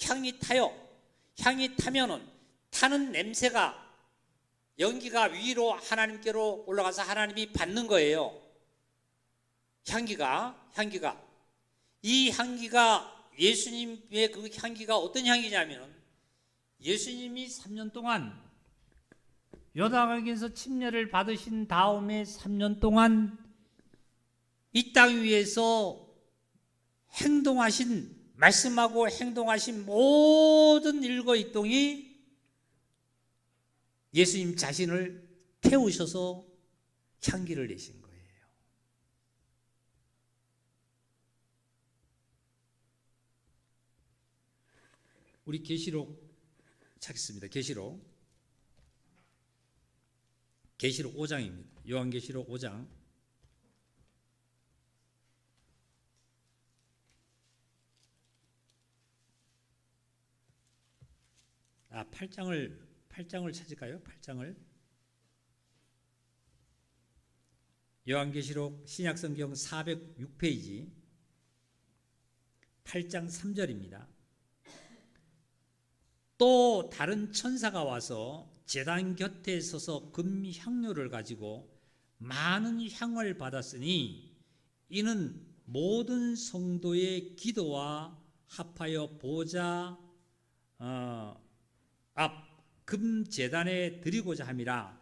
향이 타요. 향이 타면은 타는 냄새가 연기가 위로 하나님께로 올라가서 하나님이 받는 거예요. 향기가 이 향기가 예수님의 그 향기가 어떤 향기냐면 예수님이 3년 동안 요단강에서 침례를 받으신 다음에 3년 동안 이 땅 위에서 행동하신, 말씀하고 행동하신 모든 일거이동이 예수님 자신을 태우셔서 향기를 내신 거예요. 우리 계시록 찾겠습니다. 계시록 5장입니다. 요한계시록 5장. 아, 8장을 찾을까요? 8장을. 요한계시록 신약성경 406페이지 8장 3절입니다. 또 다른 천사가 와서 제단 곁에 서서 금향료를 가지고 많은 향을 받았으니 이는 모든 성도의 기도와 합하여 보좌 앞 금제단에 드리고자 함이라.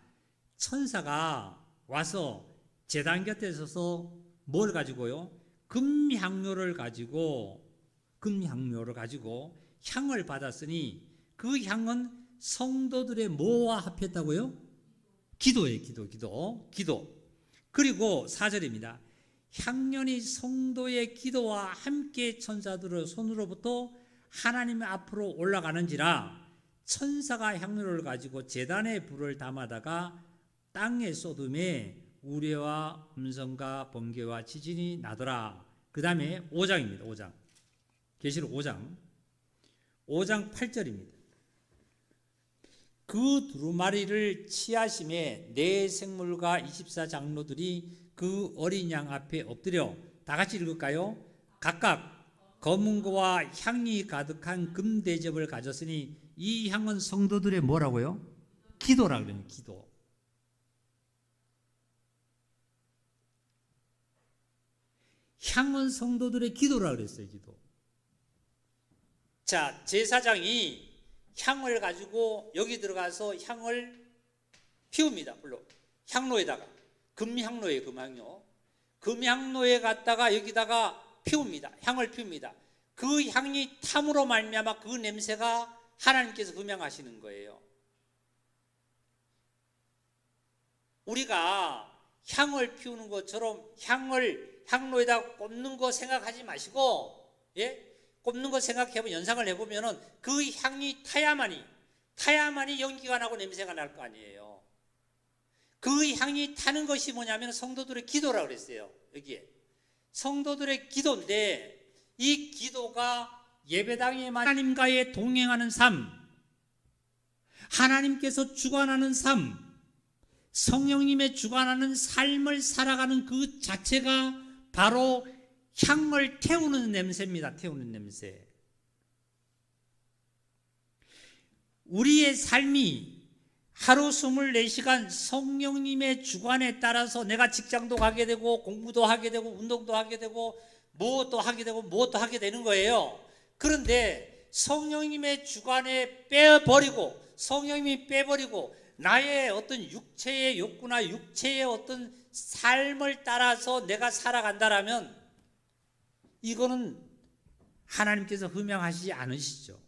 천사가 와서 제단 곁에 서서 뭘 가지고요? 금향료를 가지고 향을 받았으니 그 향은 성도들의 뭐와 합했다고요? 기도예요. 기도. 그리고 4절입니다. 향년이 성도의 기도와 함께 천사들의 손으로부터 하나님 앞으로 올라가는지라. 천사가 향료를 가지고 제단에 불을 담아다가 땅에 쏟음에 우레와 음성과 번개와 지진이 나더라. 그 다음에 5장입니다. 5장. 계시록 5장 8절입니다. 그 두루마리를 취하심에 네 생물과 24장로들이 그 어린 양 앞에 엎드려, 다 같이 읽을까요? 각각 검은 거와 향이 가득한 금대접을 가졌으니 이 향은 성도들의 뭐라고요? 기도라 그러는 기도. 향은 성도들의 기도라 그랬어요. 기도. 자, 제사장이 향을 가지고 여기 들어가서 향을 피웁니다. 불로 향로에다가 금향로에 금향로에 갔다가 여기다가 피웁니다. 향을 피웁니다. 그 향이 탐으로 말미암아 그 냄새가 하나님께서 흠양하시는 거예요. 우리가 향을 피우는 것처럼 향을 향로에다 꼽는 거 생각하지 마시고, 꼽는 거 생각해보면, 연상을 해보면은 그 향이 타야만이 연기가 나고 냄새가 날 거 아니에요. 그 향이 타는 것이 뭐냐면 성도들의 기도라고 그랬어요. 여기에 성도들의 기도인데, 이 기도가 예배당에만 하나님과의 동행하는 삶, 하나님께서 주관하는 삶, 성령님의 주관하는 삶을 살아가는 그 자체가 바로 향을 태우는 냄새입니다. 태우는 냄새. 우리의 삶이 하루 24시간 성령님의 주관에 따라서 내가 직장도 가게 되고 공부도 하게 되고 운동도 하게 되고 무엇도 하게 되고 무엇도 하게 되는 거예요. 그런데 성령님의 주관에 성령님이 빼버리고 나의 어떤 육체의 욕구나 육체의 어떤 삶을 따라서 내가 살아간다라면 이거는 하나님께서 흠양하시지 않으시죠.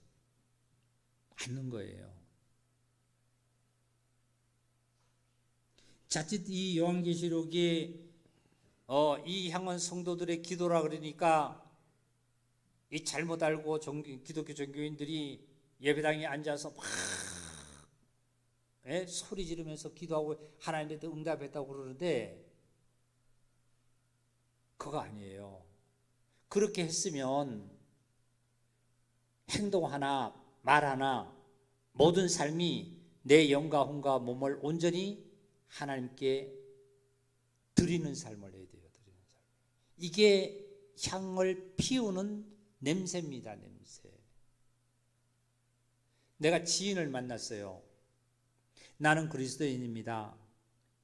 않는 거예요. 자칫 이 요한계시록에 이 향은 성도들의 기도라 그러니까 이 잘못 알고 기독교 종교인들이 예배당에 앉아서 막 소리 지르면서 기도하고 하나님한테 응답했다고 그러는데 그거 아니에요. 그렇게 했으면 행동 하나 말 하나 모든 삶이 내 영과 혼과 몸을 온전히 하나님께 드리는 삶을 해야 돼요. 드리는 삶. 이게 향을 피우는 냄새입니다. 냄새. 내가 지인을 만났어요. 나는 그리스도인입니다.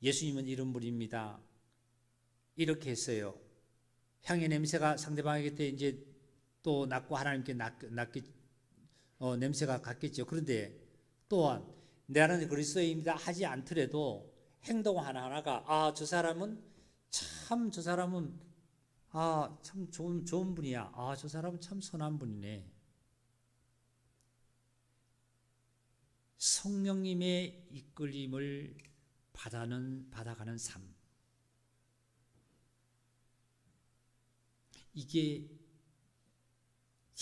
예수님은 이런 분입니다. 이렇게 했어요. 향의 냄새가 상대방에게 이제 또 낳고 하나님께 냄새가 갔겠죠. 그런데 또한 나는 그리스도인입니다 하지 않더라도 행동 하나하나가 저 사람은 참 좋은 분이야. 저 사람은 참 선한 분이네. 성령님의 이끌림을 받아가는 삶. 이게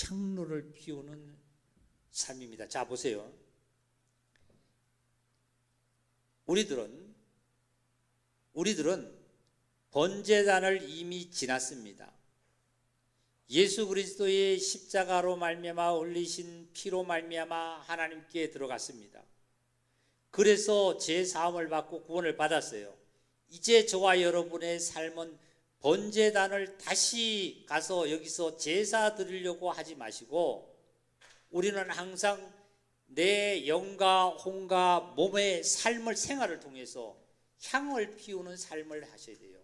향로를 피우는 삶입니다. 자, 보세요. 우리들은 번제단을 이미 지났습니다. 예수 그리스도의 십자가로 말미암아 흘리신 피로 말미암아 하나님께 들어갔습니다. 그래서 죄 사함을 받고 구원을 받았어요. 이제 저와 여러분의 삶은 번제단을 다시 가서 여기서 제사 드리려고 하지 마시고 우리는 항상 내 영과 혼과 몸의 삶을 생활을 통해서 향을 피우는 삶을 하셔야 돼요.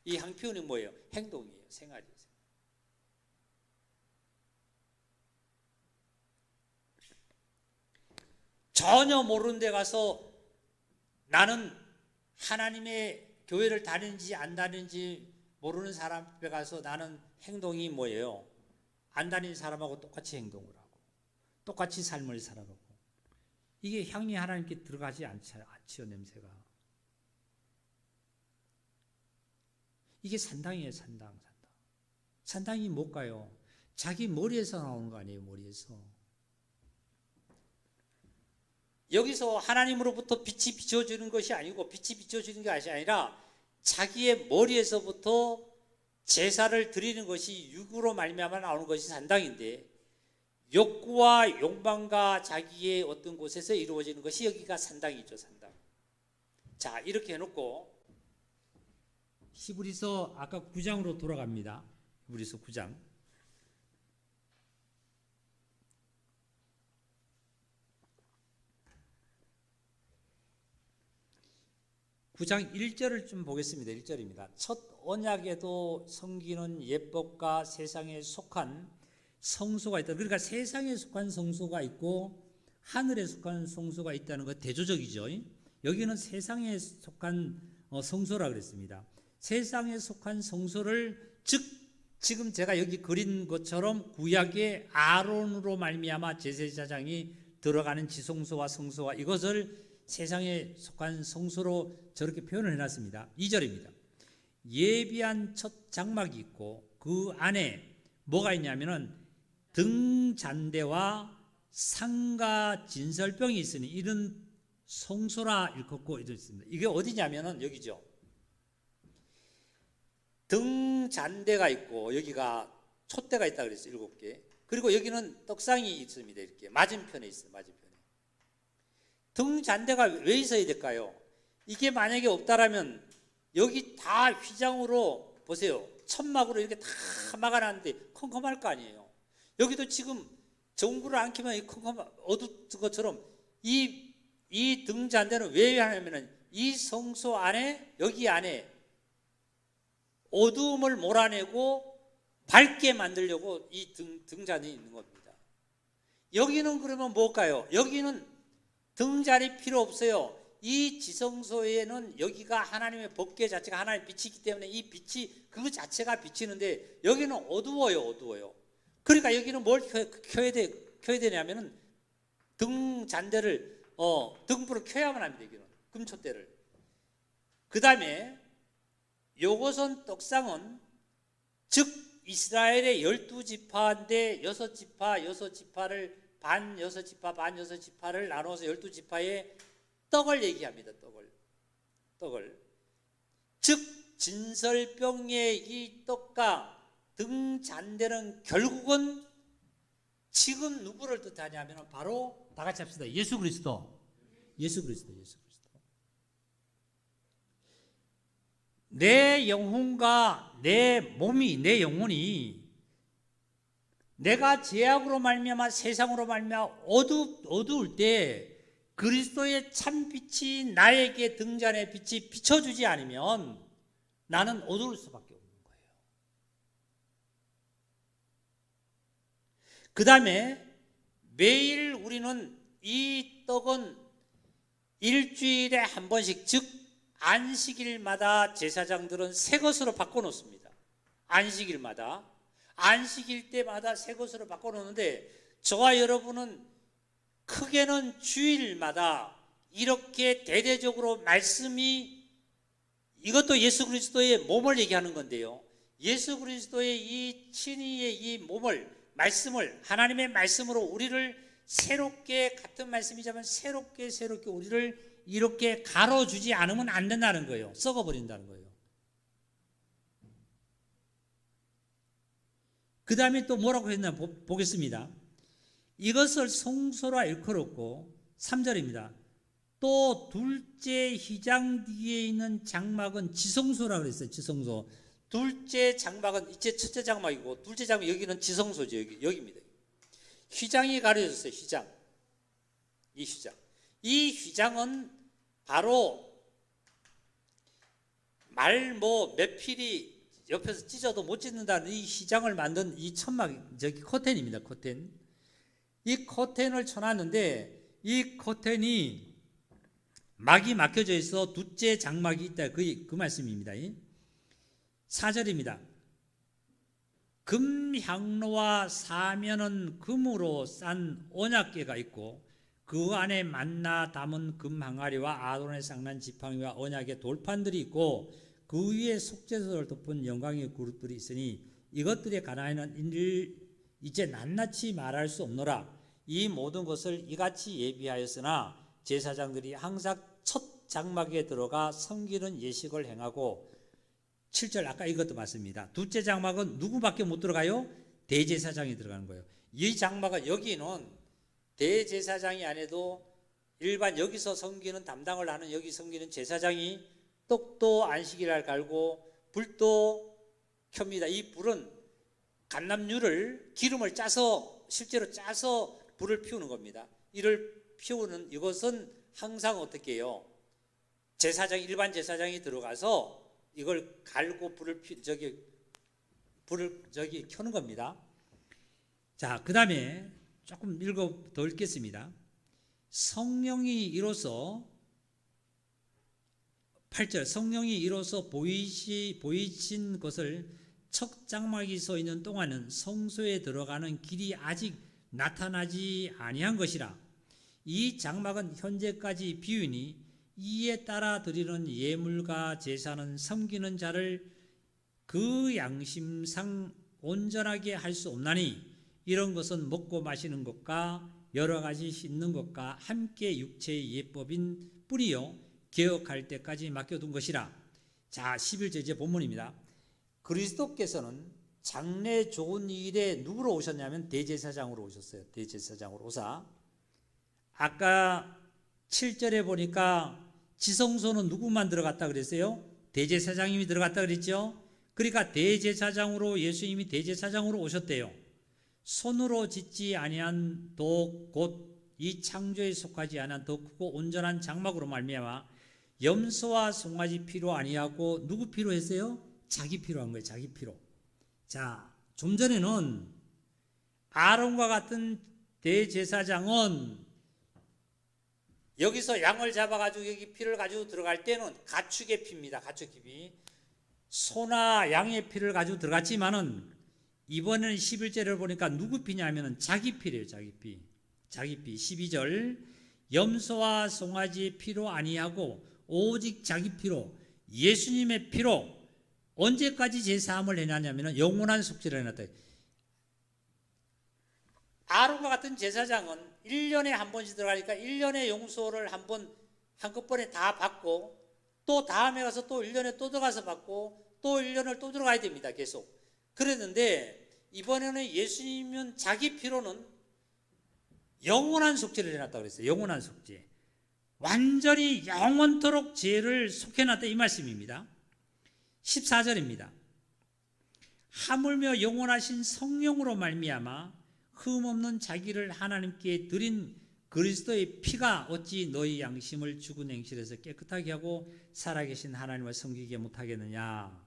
이 향 피우는 게 뭐예요? 행동이에요. 생활이에요. 전혀 모르는 데 가서 나는 하나님의 교회를 다니는지 안 다니는지 모르는 사람 앞에 가서 나는 행동이 뭐예요? 안 다니는 사람하고 똑같이 행동을 하고 똑같이 삶을 살아가고 이게 향이 하나님께 들어가지 않지요. 냄새가. 이게 산당이에요. 산당. 산당이 뭘까요? 자기 머리에서 나오는 거 아니에요. 머리에서. 여기서 하나님으로부터 빛이 비춰지는 것이 아니고 빛이 비춰지는 것이 아니라 자기의 머리에서부터 제사를 드리는 것이 육으로 말미암아 나오는 것이 산당인데 욕구와 욕망과 자기의 어떤 곳에서 이루어지는 것이 여기가 산당이죠. 산당. 자, 이렇게 해놓고 히브리서 아까 9장으로 돌아갑니다. 히브리서 9장. 9장 1절을 좀 보겠습니다. 1절입니다. 첫 언약에도 섬기는 예법과 세상에 속한 성소가 있다. 그러니까 세상에 속한 성소가 있고 하늘에 속한 성소가 있다는 것 대조적이죠. 여기는 세상에 속한 성소라 그랬습니다. 세상에 속한 성소를 즉 지금 제가 여기 그린 것처럼 구약의 아론으로 말미암아 제사장이 들어가는 지성소와 성소와 이것을 세상에 속한 성소로 저렇게 표현을 해놨습니다. 2절입니다. 예비한 첫 장막이 있고 그 안에 뭐가 있냐면은 등잔대와 상과 진설병이 있으니 이런 성소라 일컫고 있습니다. 이게 어디냐면은 여기죠. 등잔대가 있고 여기가 촛대가 있다 그랬어요. 7개. 그리고 여기는 떡상이 있습니다. 이렇게 맞은편에 있어요. 맞은편에. 등잔대가 왜 있어야 될까요? 이게 만약에 없다라면 여기 다 휘장으로 보세요. 천막으로 이렇게 다 막아놨는데 컴컴할 거 아니에요. 여기도 지금 전구를 안 켜면 어두운 것처럼 이 등잔대는 왜 하냐면은 이 성소 안에 여기 안에 어두움을 몰아내고 밝게 만들려고 이 등잔이 있는 겁니다. 여기는 그러면 뭘까요? 여기는 등잔이 필요 없어요. 이 지성소에는 여기가 하나님의 법궤 자체가 하나님의 빛이기 때문에 이 빛이 그 자체가 비치는데 여기는 어두워요. 그러니까 여기는 뭘 켜야 되냐면은 등잔대를 등불을 켜야만 합니다. 여기는 금촛대를. 그 다음에 요것은 떡상은 즉 이스라엘의 12지파인데 6지파를 반 6지파를 나눠서 12지파의 떡을 얘기합니다. 떡을. 즉 진설병의 이 떡과 등잔대는 결국은 지금 누구를 뜻하냐면 바로 다 같이 합시다. 예수 그리스도. 예수 그리스도. 예수 그리스도. 내 영혼과 내 몸이, 내 영혼이 내가 죄악으로 말미암아 세상으로 말미암아 어두울 때 그리스도의 참 빛이 나에게 등잔의 빛이 비춰주지 않으면 나는 어두울 수밖에 없는 거예요. 그 다음에 매일 우리는 이 떡은 일주일에 한 번씩, 즉 안식일마다 제사장들은 새 것으로 바꿔놓습니다. 안식일마다, 안식일 때마다 새 것으로 바꿔놓는데 저와 여러분은 크게는 주일마다 이렇게 대대적으로 말씀이, 이것도 예수 그리스도의 몸을 얘기하는 건데요, 예수 그리스도의 이 친히의 이 몸을, 말씀을, 하나님의 말씀으로 우리를 새롭게, 같은 말씀이지만 새롭게 우리를 이렇게 가로주지 않으면 안 된다는 거예요. 썩어버린다는 거예요. 그 다음에 또 뭐라고 했나 보겠습니다. 이것을 성소라 일컬었고, 3절입니다. 또 둘째 휘장 뒤에 있는 장막은 지성소라 그랬어요. 지성소. 둘째 장막은 이제 첫째 장막이고, 둘째 장막, 여기는 지성소죠. 여기입니다. 휘장이 가려졌어요. 휘장. 이 휘장. 이 휘장은 바로 메필이 옆에서 찢어도 못 찢는다는 이 휘장을 만든 이 천막, 저기 커튼입니다. 커튼. 이 커튼을 쳐놨는데 이 커튼이 막이 막혀져 있어 둘째 장막이 있다. 그 말씀입니다. 4절입니다. 금향로와 사면은 금으로 싼 언약궤가 있고 그 안에 만나 담은 금항아리와 아론의 쌍난 지팡이와 언약의 돌판들이 있고 그 위에 속죄소를 덮은 영광의 그릇들이 있으니 이것들에 관하여는 이제 낱낱이 말할 수 없노라. 이 모든 것을 이같이 예비하였으나 제사장들이 항상 첫 장막에 들어가 섬기는 예식을 행하고, 7절 아까 이것도 맞습니다. 둘째 장막은 누구밖에 못 들어가요? 대제사장이 들어가는 거예요. 이 장막은, 여기는 대제사장이 아니도 일반 여기서 섬기는, 담당을 하는 여기 섬기는 제사장이 떡도 안식일날 갈고 불도 켭니다. 이 불은 감람유를, 기름을 짜서, 실제로 짜서 불을 피우는 겁니다. 이를 피우는, 이것은 항상 어떻게 해요? 일반 제사장이 들어가서 이걸 갈고 불을 켜는 겁니다. 자, 그 다음에 조금 더 읽겠습니다. 성령이 이로써, 8절, 성령이 이로써 보이신 것을 첫 장막이 서 있는 동안은 성소에 들어가는 길이 아직 나타나지 아니한 것이라. 이 장막은 현재까지 비유니 이에 따라 드리는 예물과 제사는 섬기는 자를 그 양심상 온전하게 할 수 없나니 이런 것은 먹고 마시는 것과 여러 가지 씻는 것과 함께 육체의 예법인 뿌리요 개혁할 때까지 맡겨둔 것이라. 자, 11절 이제 본문입니다. 그리스도께서는 장래 좋은 일에 누구로 오셨냐면 대제사장으로 오셨어요. 대제사장으로 오사. 아까 7절에 보니까 지성소는 누구만 들어갔다 그랬어요? 대제사장님이 들어갔다 그랬죠? 그러니까 대제사장으로, 예수님이 대제사장으로 오셨대요. 손으로 짓지 아니한 도 곧 이 창조에 속하지 않은 더 크고 온전한 장막으로 말미암아 염소와 송아지 피로 아니하고 누구 피로 했어요? 자기 피로 한 거예요. 자기 피로. 자, 좀 전에는 아론과 같은 대제사장은 여기서 양을 잡아가지고 여기 피를 가지고 들어갈 때는 가축의 피입니다. 가축의 피. 소나 양의 피를 가지고 들어갔지만은 이번에는 11절을 보니까 누구 피냐면은 자기 피래요. 자기 피. 자기 피. 12절. 염소와 송아지의 피로 아니하고 오직 자기 피로, 예수님의 피로 언제까지 제사함을 해놨냐면은 영원한 속죄를 해놨다. 아론과 같은 제사장은 1년에 한 번씩 들어가니까 1년의 용서를 한꺼번에 다 받고 또 다음에 가서 또 1년에 또 들어가서 받고 또 1년을 또 들어가야 됩니다. 계속. 그랬는데 이번에는 예수님은 자기 피로는 영원한 속죄를 해놨다고 그랬어요. 영원한 속죄. 완전히 영원토록 죄를 속해놨다 이 말씀입니다. 14절입니다. 하물며 영원하신 성령으로 말미암아 흠없는 자기를 하나님께 드린 그리스도의 피가 어찌 너희 양심을 죽은 행실에서 깨끗하게 하고 살아계신 하나님을 섬기게 못하겠느냐.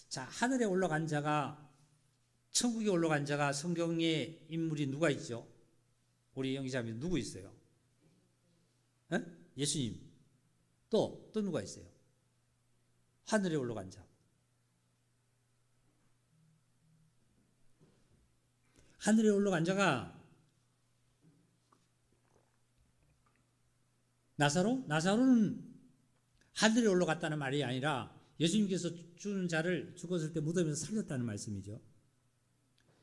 자, 하늘에 올라간 자가, 천국에 올라간 자가 성경의 인물이 누가 있죠? 우리 영기자님 누구 있어요? 에? 예수님. 또 누가 있어요? 하늘에 올라간 자. 하늘에 올라간 자가 나사로? 나사로는 하늘에 올라갔다는 말이 아니라 예수님께서 죽은 자를 죽었을 때 무덤에서 살렸다는 말씀이죠.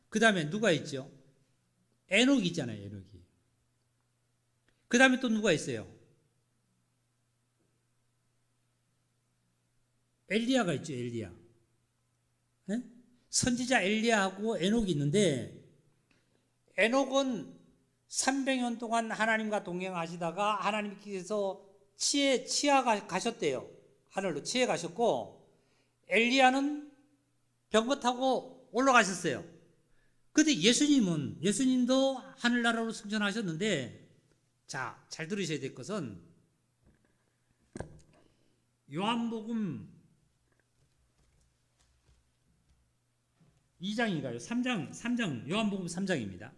그 다음에 누가 있죠? 에녹이 있잖아요. 에녹이. 그 다음에 또 누가 있어요? 엘리야가 있죠. 엘리야. 네? 선지자 엘리야하고 에녹이 있는데 에녹은 300년 동안 하나님과 동행하시다가 하나님께서 치하 가셨대요. 하늘로 치해 가셨고, 엘리야는 병거 타고 올라가셨어요. 근데 예수님도 하늘나라로 승천하셨는데, 자, 잘 들으셔야 될 것은 요한복음 2장인가요? 3장, 요한복음 3장입니다.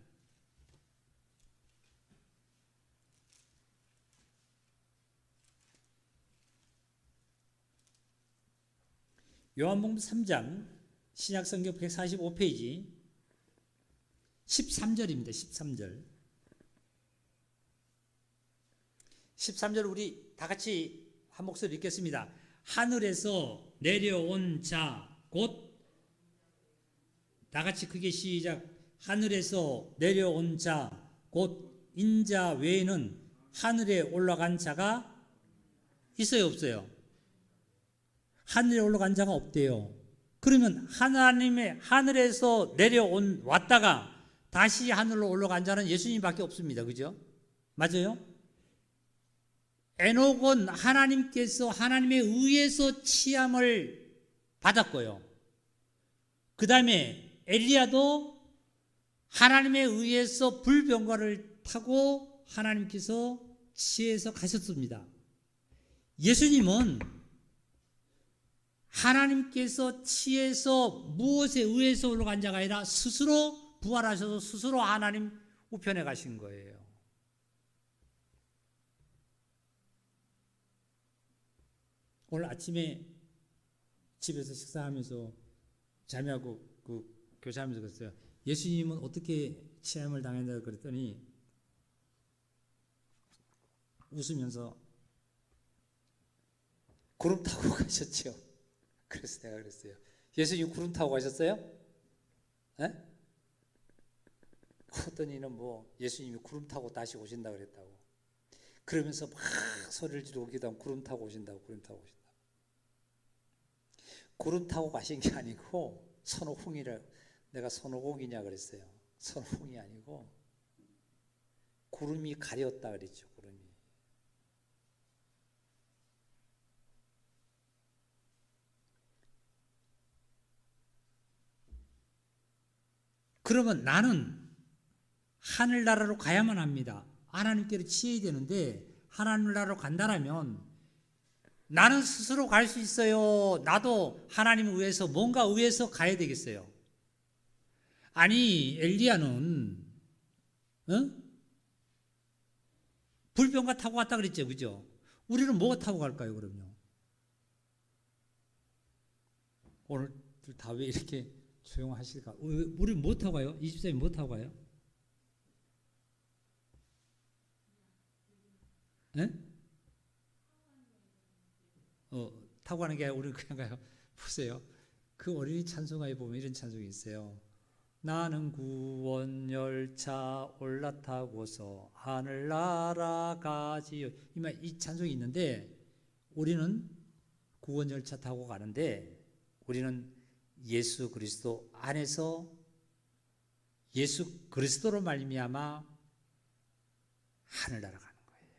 요한복음 3장 신약성경 145페이지 13절입니다. 13절. 13절 우리 다 같이 한 목소리 읽겠습니다. 하늘에서 내려온 자 곧 다 같이 크게 시작. 하늘에서 내려온 자 곧 인자 외에는 하늘에 올라간 자가 있어요, 없어요? 하늘에 올라간 자가 없대요. 그러면 하나님의 하늘에서 왔다가 다시 하늘로 올라간 자는 예수님밖에 없습니다. 그죠? 맞아요? 에녹은 하나님의 의에서 치함을 받았고요. 그 다음에 엘리야도 하나님의 의에서 불병거를 타고 하나님께서 치해서 가셨습니다. 예수님은 하나님께서 치해서 무엇에 의해서 올라간 자가 아니라 스스로 부활하셔서 스스로 하나님 우편에 가신 거예요. 오늘 아침에 집에서 식사하면서 자매하고 교제하면서 그랬어요. 예수님은 어떻게 체험을 당했냐고 그랬더니 웃으면서 구름 타고 가셨죠. 그래서 내가 그랬어요. 예수님 구름 타고 가셨어요? 에? 어떤 이는 예수님이 구름 타고 다시 오신다 그랬다고. 그러면서 막 소리를 지르고 기도하면 구름 타고 오신다고. 구름 타고 가신 게 아니고 내가 손오공이냐 그랬어요. 손오공이 아니고 구름이 가렸다 그랬죠. 구름이. 그러면 나는 하늘나라로 가야만 합니다. 하나님께로 치여야 되는데 하늘나라로 간다라면 나는 스스로 갈 수 있어요. 나도 하나님을 위해서 뭔가 위해서 가야 되겠어요. 아니 엘리야는 불병가 타고 왔다 그랬죠. 그죠? 우리는 뭐가 타고 갈까요? 그럼요. 오늘 다 왜 이렇게 조용하실까? 우리는 뭐 타고 가요? 24일 뭐 타고 가요? 에? 타고 가는 게 아니라 우리는 그냥 가요. 보세요. 그 어린이 찬송가에 보면 이런 찬송이 있어요. 나는 구원 열차 올라타고서 하늘 날아가지요. 이 찬송이 있는데 우리는 구원 열차 타고 가는데 우리는 예수 그리스도 안에서 예수 그리스도로 말미암아 하늘나라 가는 거예요.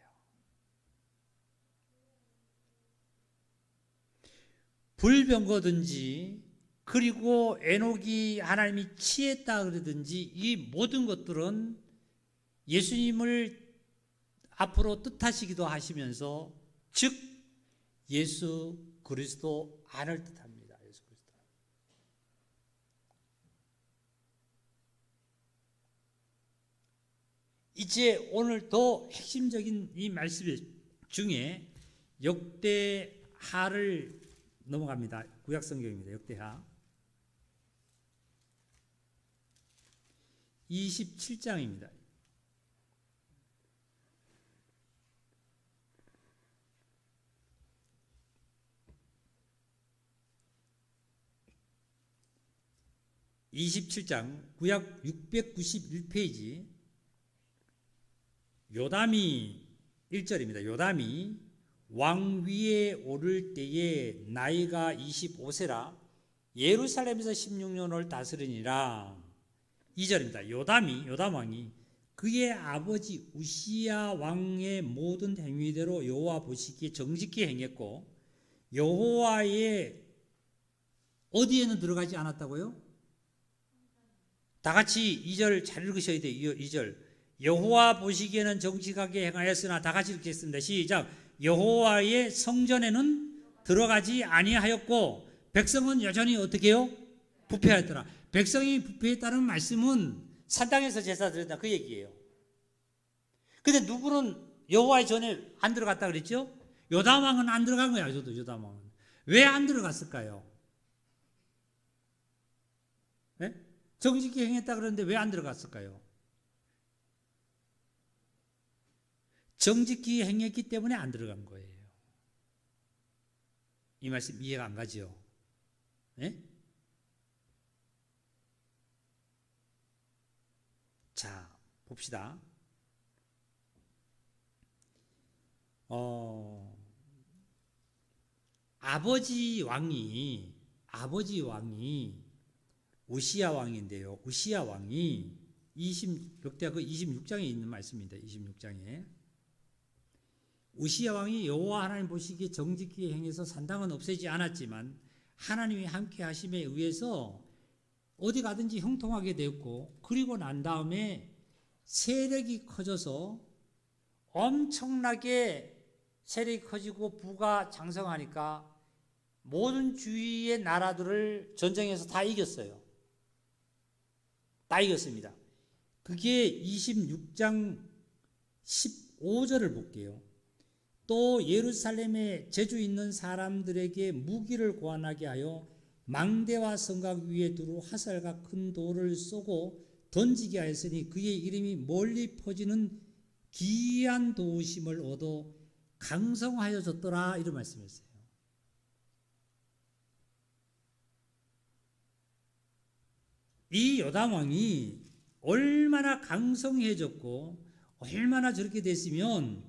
불병거든지 그리고 에녹이 하나님이 취했다 그러든지 이 모든 것들은 예수님을 앞으로 뜻하시기도 하시면서 즉 예수 그리스도 안을 뜻합니다. 예수 그리스도. 이제 오늘 더 핵심적인 이 말씀 중에 역대하를 넘어갑니다. 구약성경입니다. 역대하 27장입니다. 구약 691페이지 요담이 1절입니다. 요담이 왕위에 오를 때에 나이가 25세라 예루살렘에서 16년을 다스리니라. 2절입니다. 요담 왕이 그의 아버지 우시야 왕의 모든 행위대로 여호와 보시기에 정직히 행했고 여호와의 어디에는 들어가지 않았다고요? 다 같이 2절 잘 읽으셔야 돼요. 2절 여호와 보시기에는 정직하게 행하였으나 다 같이 읽겠습니다. 시작. 여호와의 성전에는 들어가지 아니하였고 백성은 여전히 어떻게 해요? 부패하였더라. 백성이 부패했다는 말씀은 산당에서 제사 드렸다 그 얘기예요. 근데 누구는 여호와의 전에 안 들어갔다 그랬죠? 요담 왕은 안 들어간 거야. 저도 요담 왕은. 왜 안 들어갔을까요? 네? 정직히 행했다 그러는데 왜 안 들어갔을까요? 정직히 행했기 때문에 안 들어간 거예요. 이 말씀 이해가 안 가죠? 네? 자, 봅시다. 아버지 왕이 우시야 왕인데요. 우시야 왕이 역대하 26장에 있는 말씀입니다. 26장에 우시야 왕이 여호와 하나님 보시기에 정직히 행해서 산당은 없애지 않았지만 하나님이 함께 하심에 의해서 어디 가든지 형통하게 되었고 그리고 난 다음에 세력이 커져서 엄청나게 세력이 커지고 부가 장성하니까 모든 주위의 나라들을 전쟁에서 다 이겼어요. 다 이겼습니다. 그게 26장 15절을 볼게요. 또 예루살렘에 재주 있는 사람들에게 무기를 고안하게 하여 망대와 성곽 위에 두루 화살과 큰 돌을 쏘고 던지게 하였으니 그의 이름이 멀리 퍼지는 기이한 도우심을 얻어 강성하여졌더라 이런 말씀이었어요. 이 요담 왕이 얼마나 강성해졌고 얼마나 저렇게 됐으면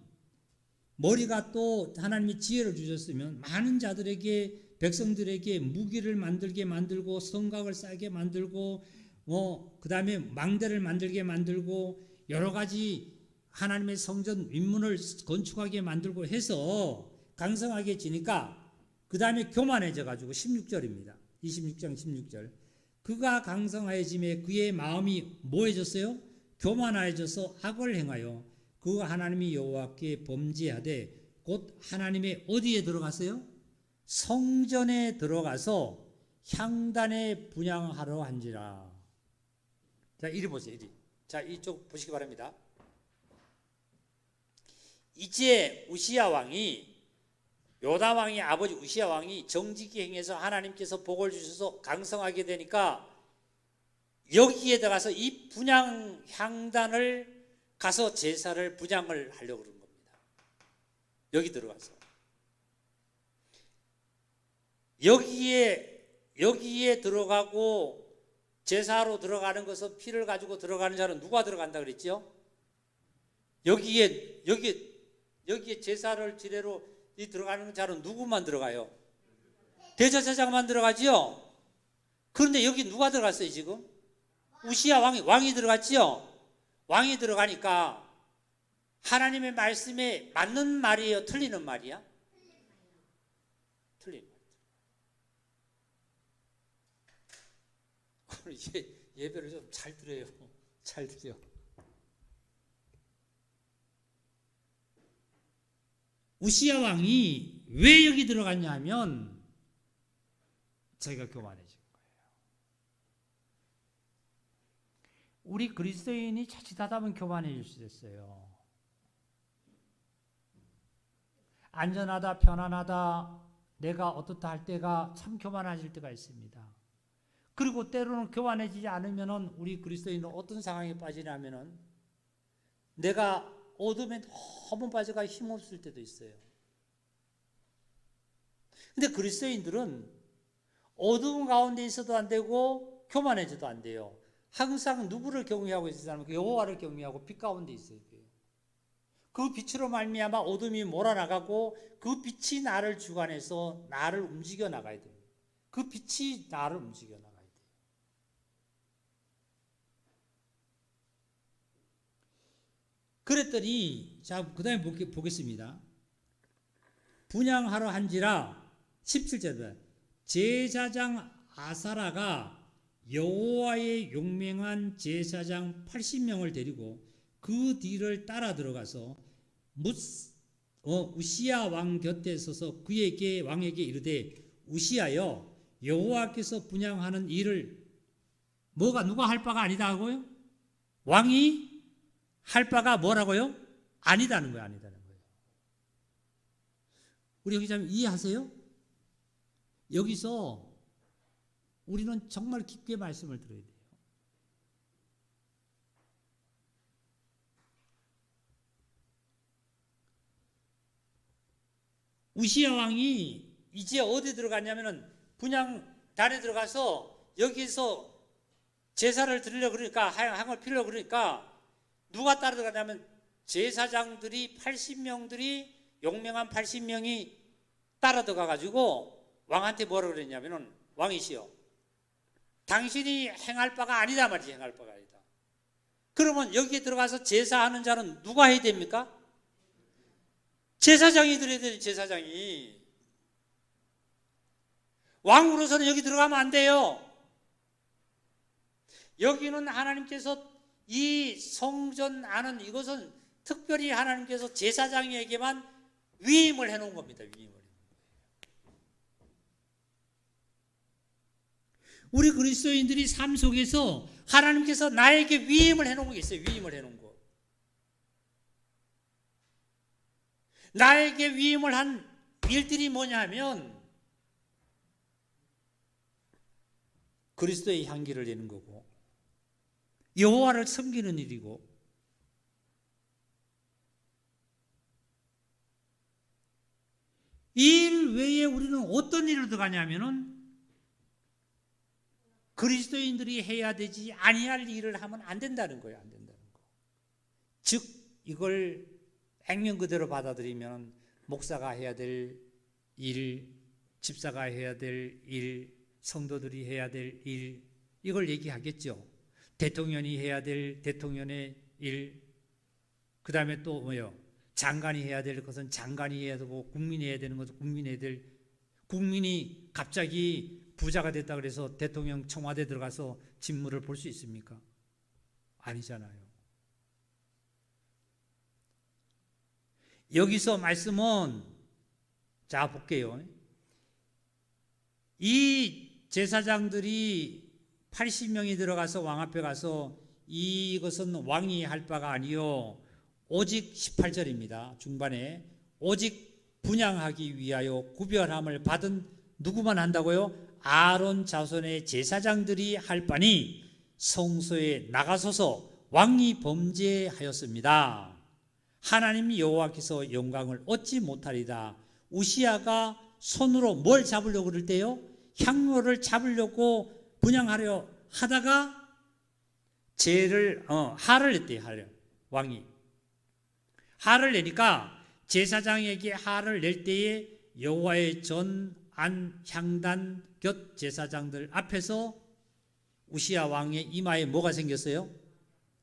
머리가 또 하나님이 지혜를 주셨으면 많은 자들에게 백성들에게 무기를 만들게 만들고 성곽을 쌓게 만들고 그 다음에 망대를 만들게 만들고 여러 가지 하나님의 성전 윗문을 건축하게 만들고 해서 강성하게 지니까 그 다음에 교만해져 가지고 16절입니다. 26장 16절 그가 강성하여짐에 그의 마음이 뭐해졌어요? 교만하여져서 악을 행하여 그 하나님이 여호와께 범죄하되 곧 하나님의 어디에 들어갔어요? 성전에 들어가서 향단에 분향하러 한지라. 자, 이리 보세요. 이리. 자, 이쪽 보시기 바랍니다. 이제 우시야 왕이 요담 왕의 아버지 우시야 왕이 정직히 행해서 하나님께서 복을 주셔서 강성하게 되니까 여기에 들어가서 이 분향 향단을 가서 제사를 분향을 하려고 그런 겁니다. 여기 들어가서 여기에 들어가고 제사로 들어가는 것은 피를 가지고 들어가는 자는 누가 들어간다 그랬죠? 여기에 제사를 지례로 들어가는 자는 누구만 들어가요? 대제사장만 들어가지요. 그런데 여기 누가 들어갔어요 지금? 우시야 왕이 들어갔지요. 왕이 들어가니까 하나님의 말씀에 맞는 말이에요? 틀리는 말이야? 틀린 말. 오늘 예배를 좀 잘 드려요. 잘 드려. 우시야 왕이 왜 여기 들어갔냐 하면 자기가 교만해진 거예요. 우리 그리스도인이 자칫하다 보면 교만해질 수 있어요. 안전하다, 편안하다, 내가 어떻다 할 때가 참 교만해질 때가 있습니다. 그리고 때로는 교만해지지 않으면은 우리 그리스도인은 어떤 상황에 빠지냐면은 내가 어둠에 너무 빠져가 힘없을 때도 있어요. 근데 그리스도인들은 어두운 가운데 있어도 안 되고 교만해져도 안 돼요. 항상 누구를 경외하고 있는 사람은 여호와를 경외하고 빛 가운데 있어야 돼요. 그 빛으로 말미암아 어둠이 몰아나가고 그 빛이 나를 주관해서 나를 움직여 나가야 돼요. 그 빛이 나를 움직여 나가야 돼요. 그랬더니 자 그다음에 보겠습니다. 분향하러 한지라 17절에 제사장 아사라가 여호와의 용맹한 제사장 80명을 데리고 그 뒤를 따라 들어가서 우시야 왕 곁에 서서 그에게 왕에게 이르되 우시야여 여호와께서 분향하는 일을 누가 할 바가 아니다 하고요? 왕이 할 바가 뭐라고요? 아니다는 거예요. 아니다는 거예요. 우리 여기 좀 이해하세요? 여기서 우리는 정말 깊게 말씀을 들어야 돼요. 우시야 왕이 이제 어디 들어갔냐면은 분향단에 들어가서 여기서 제사를 드리려고 그러니까 향을 피우려고 그러니까 누가 따라 들어가냐면 제사장들이 80명들이 용맹한 80명이 따라 들어가 가지고 왕한테 뭐라고 그랬냐면은 왕이시여 당신이 행할 바가 아니다 말이지. 행할 바가 아니다. 그러면 여기에 들어가서 제사하는 자는 누가 해야 됩니까? 제사장이 드려야 돼요. 제사장이. 왕으로서는 여기 들어가면 안 돼요. 여기는 하나님께서 이 성전 안은 이것은 특별히 하나님께서 제사장에게만 위임을 해놓은 겁니다. 위임을. 우리 그리스도인들이 삶 속에서 하나님께서 나에게 위임을 해놓은 게 있어요. 위임을 해놓은 거. 나에게 위임을 한 일들이 뭐냐 하면 그리스도의 향기를 내는 거고 여호와를 섬기는 일이고 이 일 외에 우리는 어떤 일을 들어가냐면은 그리스도인들이 해야 되지 아니할 일을 하면 안 된다는 거예요. 안 된다는 거. 즉 이걸 액면 그대로 받아들이면 목사가 해야 될 일, 집사가 해야 될 일, 성도들이 해야 될 일, 이걸 얘기하겠죠. 대통령이 해야 될 대통령의 일, 그 다음에 또 뭐요? 장관이 해야 될 것은 장관이 해야 되고, 국민이 해야 되는 것은 국민이 해야 될, 국민이 갑자기 부자가 됐다 그래서 대통령 청와대 들어가서 직무를 볼 수 있습니까? 아니잖아요. 여기서 말씀은 자 볼게요. 이 제사장들이 80명이 들어가서 왕 앞에 가서 이것은 왕이 할 바가 아니요 오직 18절입니다. 중반에 오직 분향하기 위하여 구별함을 받은 누구만 한다고요? 아론 자손의 제사장들이 할 바니 성소에 나가소서 왕이 범죄하였습니다. 하나님 여호와께서 영광을 얻지 못하리다. 우시야가 손으로 뭘 잡으려고 그럴 때요? 향로를 잡으려고 분향하려 하다가 하를 냈대요. 왕이 하를 내니까 제사장에게 하를 낼 때에 여호와의 전 안 향단 곁 제사장들 앞에서 우시야 왕의 이마에 뭐가 생겼어요?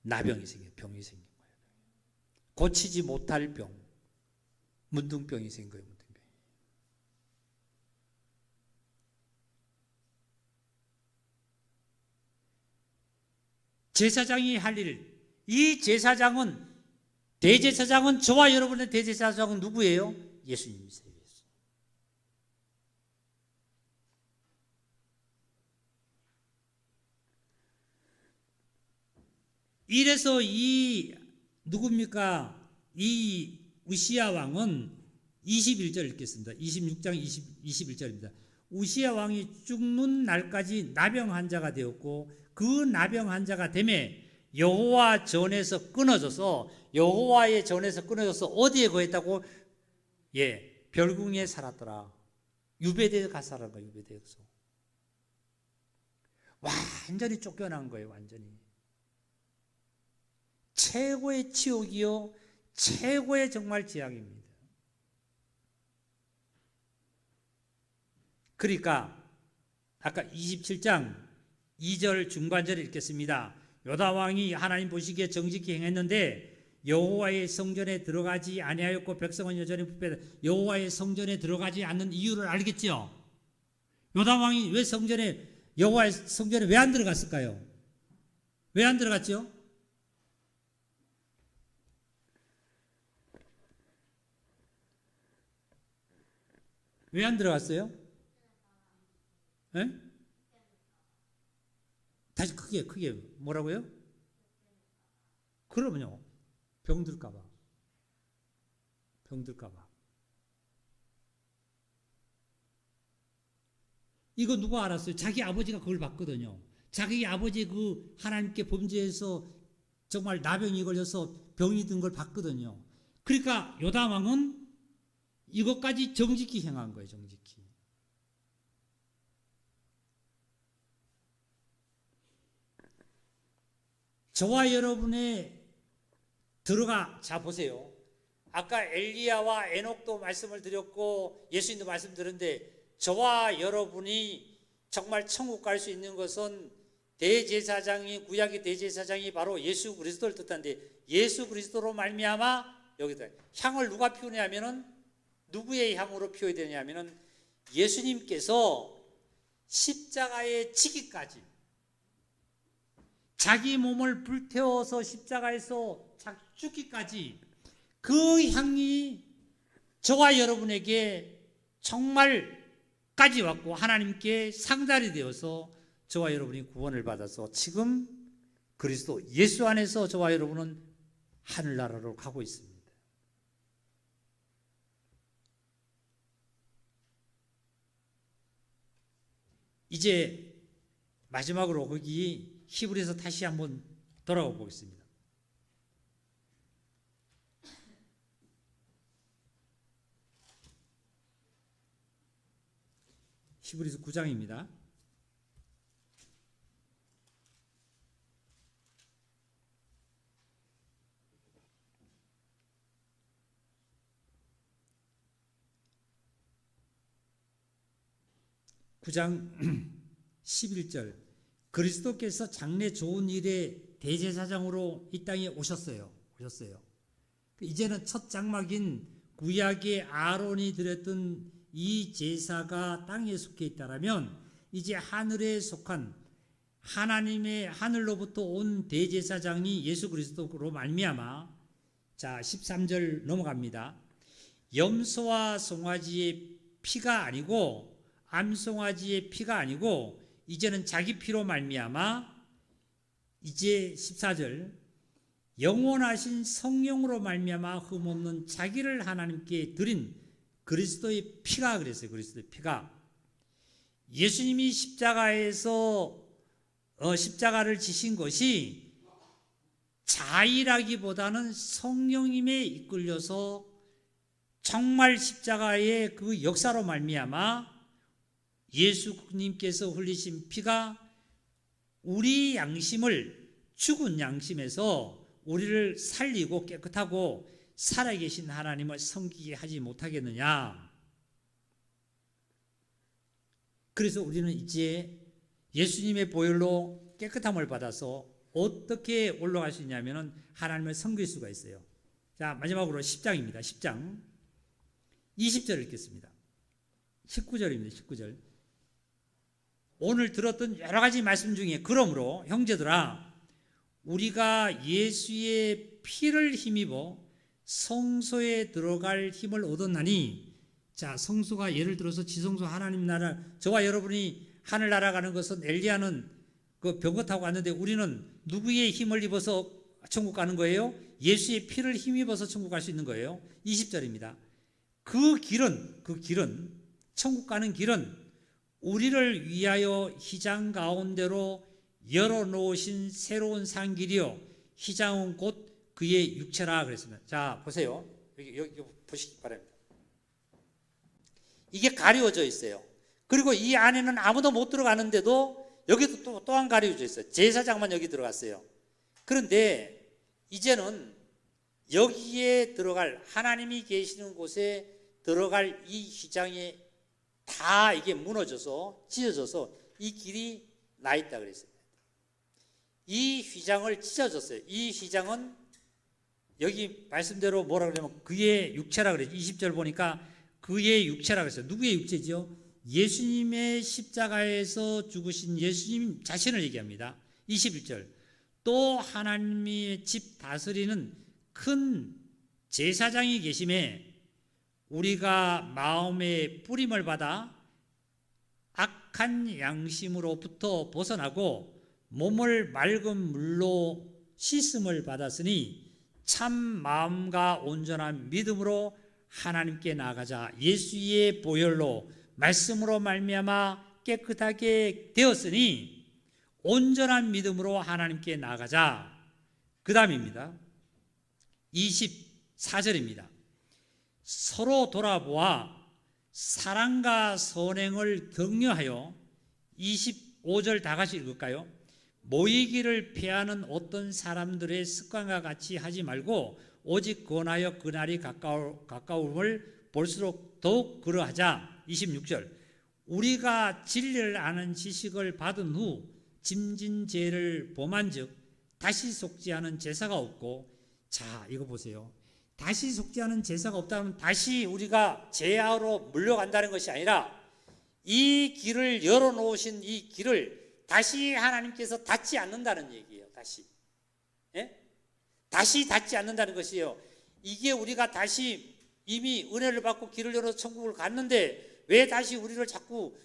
나병이 생겨요. 병이 생긴 거예요. 고치지 못할 병, 문둥병이 생긴 거예요. 문둥병. 제사장이 할 일, 이 제사장은, 대제사장은, 저와 여러분의 대제사장은 누구예요? 예수님이세요. 이래서 이 누굽니까? 이 우시야 왕은 21절 읽겠습니다. 26장 21절입니다. 우시야 왕이 죽는 날까지 나병 환자가 되었고 그 나병 환자가 되매 여호와 전에서 끊어져서 어디에 거했다고? 예, 별궁에 살았더라. 유배대에 가서 살은 거예요. 유배대에서 완전히 쫓겨난 거예요. 완전히. 최고의 치욕이요, 최고의 정말 재앙입니다. 그러니까 아까 27장 2절 중반절을 읽겠습니다. 요다 왕이 하나님 보시기에 정직히 행했는데 여호와의 성전에 들어가지 아니하였고 백성은 여전히 부패하다. 여호와의 성전에 들어가지 않는 이유를 알겠죠? 요다 왕이 왜 여호와의 성전에 왜 안 들어갔을까요? 왜 안 들어갔죠? 왜 안 들어갔어요? 에? 다시 크게 뭐라고요? 그러면요, 병들까봐. 이거 누가 알았어요? 자기 아버지가 그걸 봤거든요. 자기 아버지 그 하나님께 범죄해서 정말 나병이 걸려서 병이 든 걸 봤거든요. 그러니까 요담 왕은 이것까지 정직히 행한 거예요. 정직히. 저와 여러분의 자 보세요. 아까 엘리야와 에녹도 말씀을 드렸고 예수님도 말씀 드렸는데 저와 여러분이 정말 천국 갈 수 있는 것은 구약의 대제사장이 바로 예수 그리스도를 뜻하는데 예수 그리스도로 말미암아 여기다 향을 누가 피우냐면은 누구의 향으로 피워야 되냐면은 예수님께서 십자가에 지기까지 자기 몸을 불태워서 십자가에서 죽기까지 그 향이 저와 여러분에게 정말까지 왔고 하나님께 상달이 되어서 저와 여러분이 구원을 받아서 지금 그리스도 예수 안에서 저와 여러분은 하늘나라로 가고 있습니다. 이제 마지막으로 거기 히브리서 다시 한번 돌아가 보겠습니다. 히브리서 9장입니다. (9장) 11절 그리스도께서 장래 좋은 일의 대제사장으로 이 땅에 오셨어요. 이제는 첫 장막인 구약의 아론이 드렸던 이 제사가 땅에 속해 있다라면 이제 하늘에 속한 하나님의 하늘로부터 온 대제사장이 예수 그리스도로 말미암아 자 13절 넘어갑니다. 염소와 송아지의 피가 아니고 암송아지의 피가 아니고 이제는 자기 피로 말미암아 이제 14절 영원하신 성령으로 말미암아 흠없는 자기를 하나님께 드린 그리스도의 피가 그랬어요. 그리스도의 피가 예수님이 십자가에서 십자가를 지신 것이 자의라기보다는 성령님에 이끌려서 정말 십자가의 그 역사로 말미암아 예수님께서 흘리신 피가 우리 양심을 죽은 양심에서 우리를 살리고 깨끗하고 살아계신 하나님을 섬기게 하지 못하겠느냐. 그래서 우리는 이제 예수님의 보혈로 깨끗함을 받아서 어떻게 올라갈 수 있냐면 하나님을 섬길 수가 있어요. 자, 마지막으로 10장입니다. 10장 20절 읽겠습니다. 19절입니다. 19절. 오늘 들었던 여러 가지 말씀 중에 그러므로 형제들아 우리가 예수의 피를 힘입어 성소에 들어갈 힘을 얻었나니, 자, 성소가 예를 들어서 지성소 하나님 나라, 저와 여러분이 하늘 날아가는 것은 엘리야는 그 병거 타고 갔는데 우리는 누구의 힘을 입어서 천국 가는 거예요? 예수의 피를 힘입어서 천국 갈 수 있는 거예요. 20절입니다. 그 길은 천국 가는 길은 우리를 위하여 휘장 가운데로 열어놓으신 새로운 산길이요 휘장은 곧 그의 육체라 그랬습니다. 자, 보세요. 여기 보시기 바랍니다. 이게 가리워져 있어요. 그리고 이 안에는 아무도 못 들어가는데도 여기도 또한 가리워져 있어요. 제사장만 여기 들어갔어요. 그런데 이제는 여기에 들어갈, 하나님이 계시는 곳에 들어갈 이 휘장에 다 이게 무너져서 찢어져서 이 길이 나 있다 그랬습니다. 이 휘장을 찢어졌어요. 이 휘장은 여기 말씀대로 뭐라 그러냐면 그의 육체라 그랬죠. 20절 보니까 그의 육체라 그랬어요. 누구의 육체지요? 예수님의 십자가에서 죽으신 예수님 자신을 얘기합니다. 21절. 또 하나님의 집 다스리는 큰 제사장이 계심에 우리가 마음의 뿌림을 받아 악한 양심으로부터 벗어나고 몸을 맑은 물로 씻음을 받았으니 참 마음과 온전한 믿음으로 하나님께 나아가자. 예수의 보혈로 말씀으로 말미암아 깨끗하게 되었으니 온전한 믿음으로 하나님께 나아가자. 그 다음입니다. 24절입니다. 서로 돌아보아 사랑과 선행을 격려하여 25절 다 같이 읽을까요? 모이기를 피하는 어떤 사람들의 습관과 같이 하지 말고 오직 권하여 그날이 가까움을 볼수록 더욱 그러하자. 26절. 우리가 진리를 아는 지식을 받은 후 짐진 죄를 범한즉 다시 속지 않은 제사가 없고, 자, 이거 보세요. 다시 속지 않은 제사가 없다면 다시 우리가 죄하로 물려간다는 것이 아니라 이 길을 열어놓으신 이 길을 다시 하나님께서 닫지 않는다는 얘기예요. 다시. 예? 다시 닫지 않는다는 것이에요. 이게 우리가 다시 이미 은혜를 받고 길을 열어서 천국을 갔는데 왜 다시 우리를 자꾸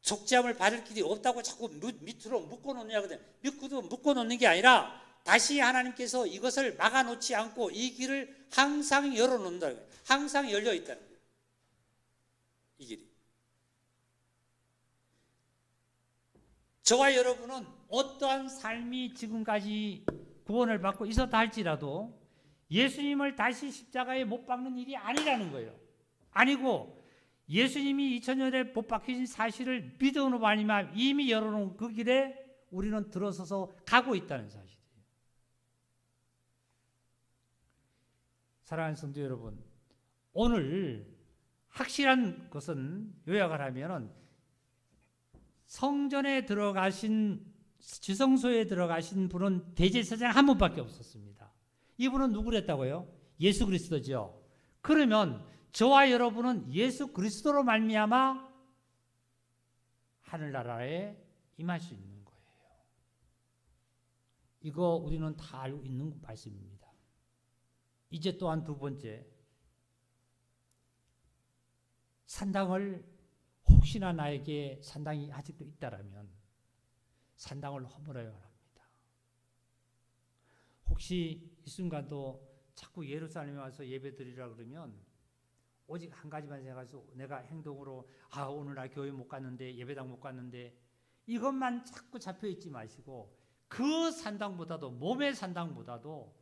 속죄함을 받을 길이 없다고 자꾸 밑으로 묶어놓느냐거든요. 묶어놓는 게 아니라 다시 하나님께서 이것을 막아놓지 않고 이 길을 항상 열어놓는다는 거예요. 항상 열려 있다는 거예요. 이 길이. 저와 여러분은 어떠한 삶이 지금까지 구원을 받고 있었다 할지라도 예수님을 다시 십자가에 못 박는 일이 아니라는 거예요. 아니고 예수님이 2000년에 못 박히신 사실을 믿음으로 말미암아 이미 열어놓은 그 길에 우리는 들어서서 가고 있다는 사실이에요. 사랑하는 성도 여러분, 오늘 확실한 것은 요약을 하면은 성전에 들어가신, 지성소에 들어가신 분은 대제사장 한 분밖에 없었습니다. 이분은 누구랬다고요? 예수 그리스도죠. 그러면 저와 여러분은 예수 그리스도로 말미암아 하늘나라에 임할 수 있는 거예요. 이거 우리는 다 알고 있는 말씀입니다. 이제 또한 두 번째, 산당을 혹시나 나에게 산당이 아직도 있다라면 산당을 허물어야 합니다. 혹시 이 순간도 자꾸 예루살렘에 와서 예배드리라 그러면 오직 한 가지만 생각해서 내가 행동으로 오늘 나 교회 못 갔는데 예배당 못 갔는데 이것만 자꾸 잡혀있지 마시고 그 산당보다도, 몸의 산당보다도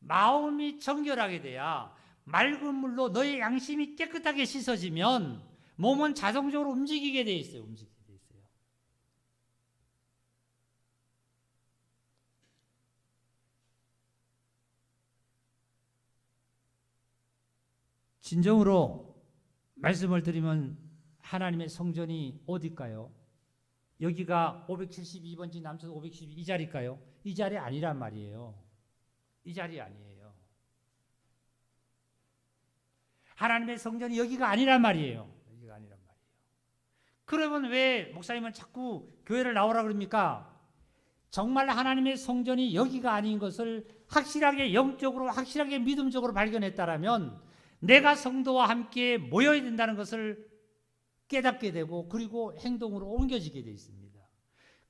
마음이 정결하게 돼야 맑은 물로 너의 양심이 깨끗하게 씻어지면 몸은 자동적으로 움직이게 돼 있어요. 진정으로 말씀을 드리면 하나님의 성전이 어딜까요? 여기가 572번지 남천 512 이 자리일까요? 이 자리 아니란 말이에요. 이 자리 아니에요. 하나님의 성전이 여기가 아니란 말이에요. 여기가 아니란 말이에요. 그러면 왜 목사님은 자꾸 교회를 나오라 그럽니까? 정말 하나님의 성전이 여기가 아닌 것을 확실하게 영적으로 확실하게 믿음적으로 발견했다라면 내가 성도와 함께 모여야 된다는 것을 깨닫게 되고 그리고 행동으로 옮겨지게 되어 있습니다.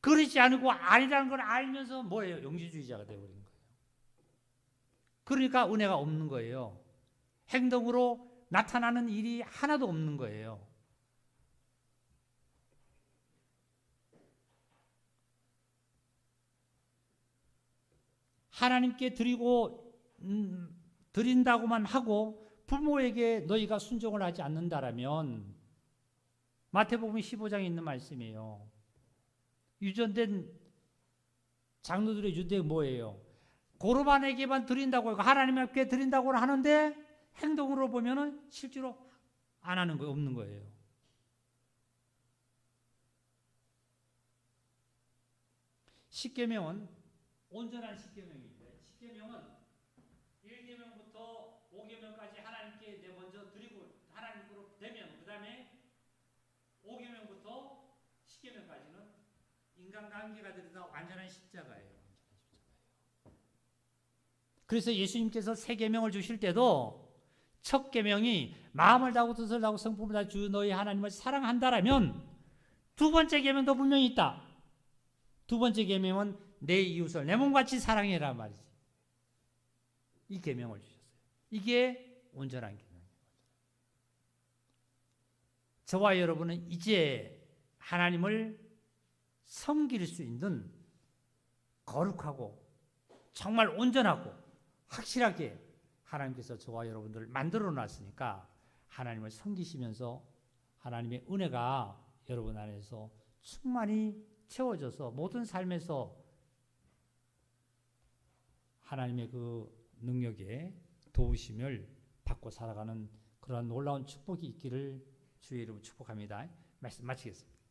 그렇지 않고 아니라는 걸 알면서 뭐예요? 영지주의자가 되어버린 거예요. 그러니까 은혜가 없는 거예요. 행동으로 나타나는 일이 하나도 없는 거예요. 하나님께 드린다고만 하고 부모에게 너희가 순종을 하지 않는다라면 마태복음 15장에 있는 말씀이에요. 유전된 장로들의 유대가 뭐예요? 고르반에게만 드린다고 하고 하나님께 드린다고 하는데 행동으로 보면은 실제로 안 하는 거예요. 없는 거예요. 십계명은 온전한 십계명인데 십계명은 1계명부터 5계명까지 하나님께 내 먼저 드리고 하나님으로 되면 그 다음에 5계명부터 10계명까지는 인간관계가 들어다 완전한 십자가예요. 그래서 예수님께서 세 계명을 주실 때도 첫 계명이 마음을 다하고 뜻을 다하고 성품을 다하고 주 너희 하나님을 사랑한다라면 두 번째 계명도 분명히 있다. 두 번째 계명은 내 이웃을 내 몸같이 사랑해라 말이지. 이 계명을 주셨어요. 이게 온전한 계명이에요. 저와 여러분은 이제 하나님을 섬길 수 있는 거룩하고 정말 온전하고 확실하게 하나님께서 저와 여러분들을 만들어 놨으니까 하나님을 섬기시면서 하나님의 은혜가 여러분 안에서 충만히 채워져서 모든 삶에서 하나님의 그 능력에 도우심을 받고 살아가는 그러한 놀라운 축복이 있기를 주의 이름으로 축복합니다. 말씀 마치겠습니다.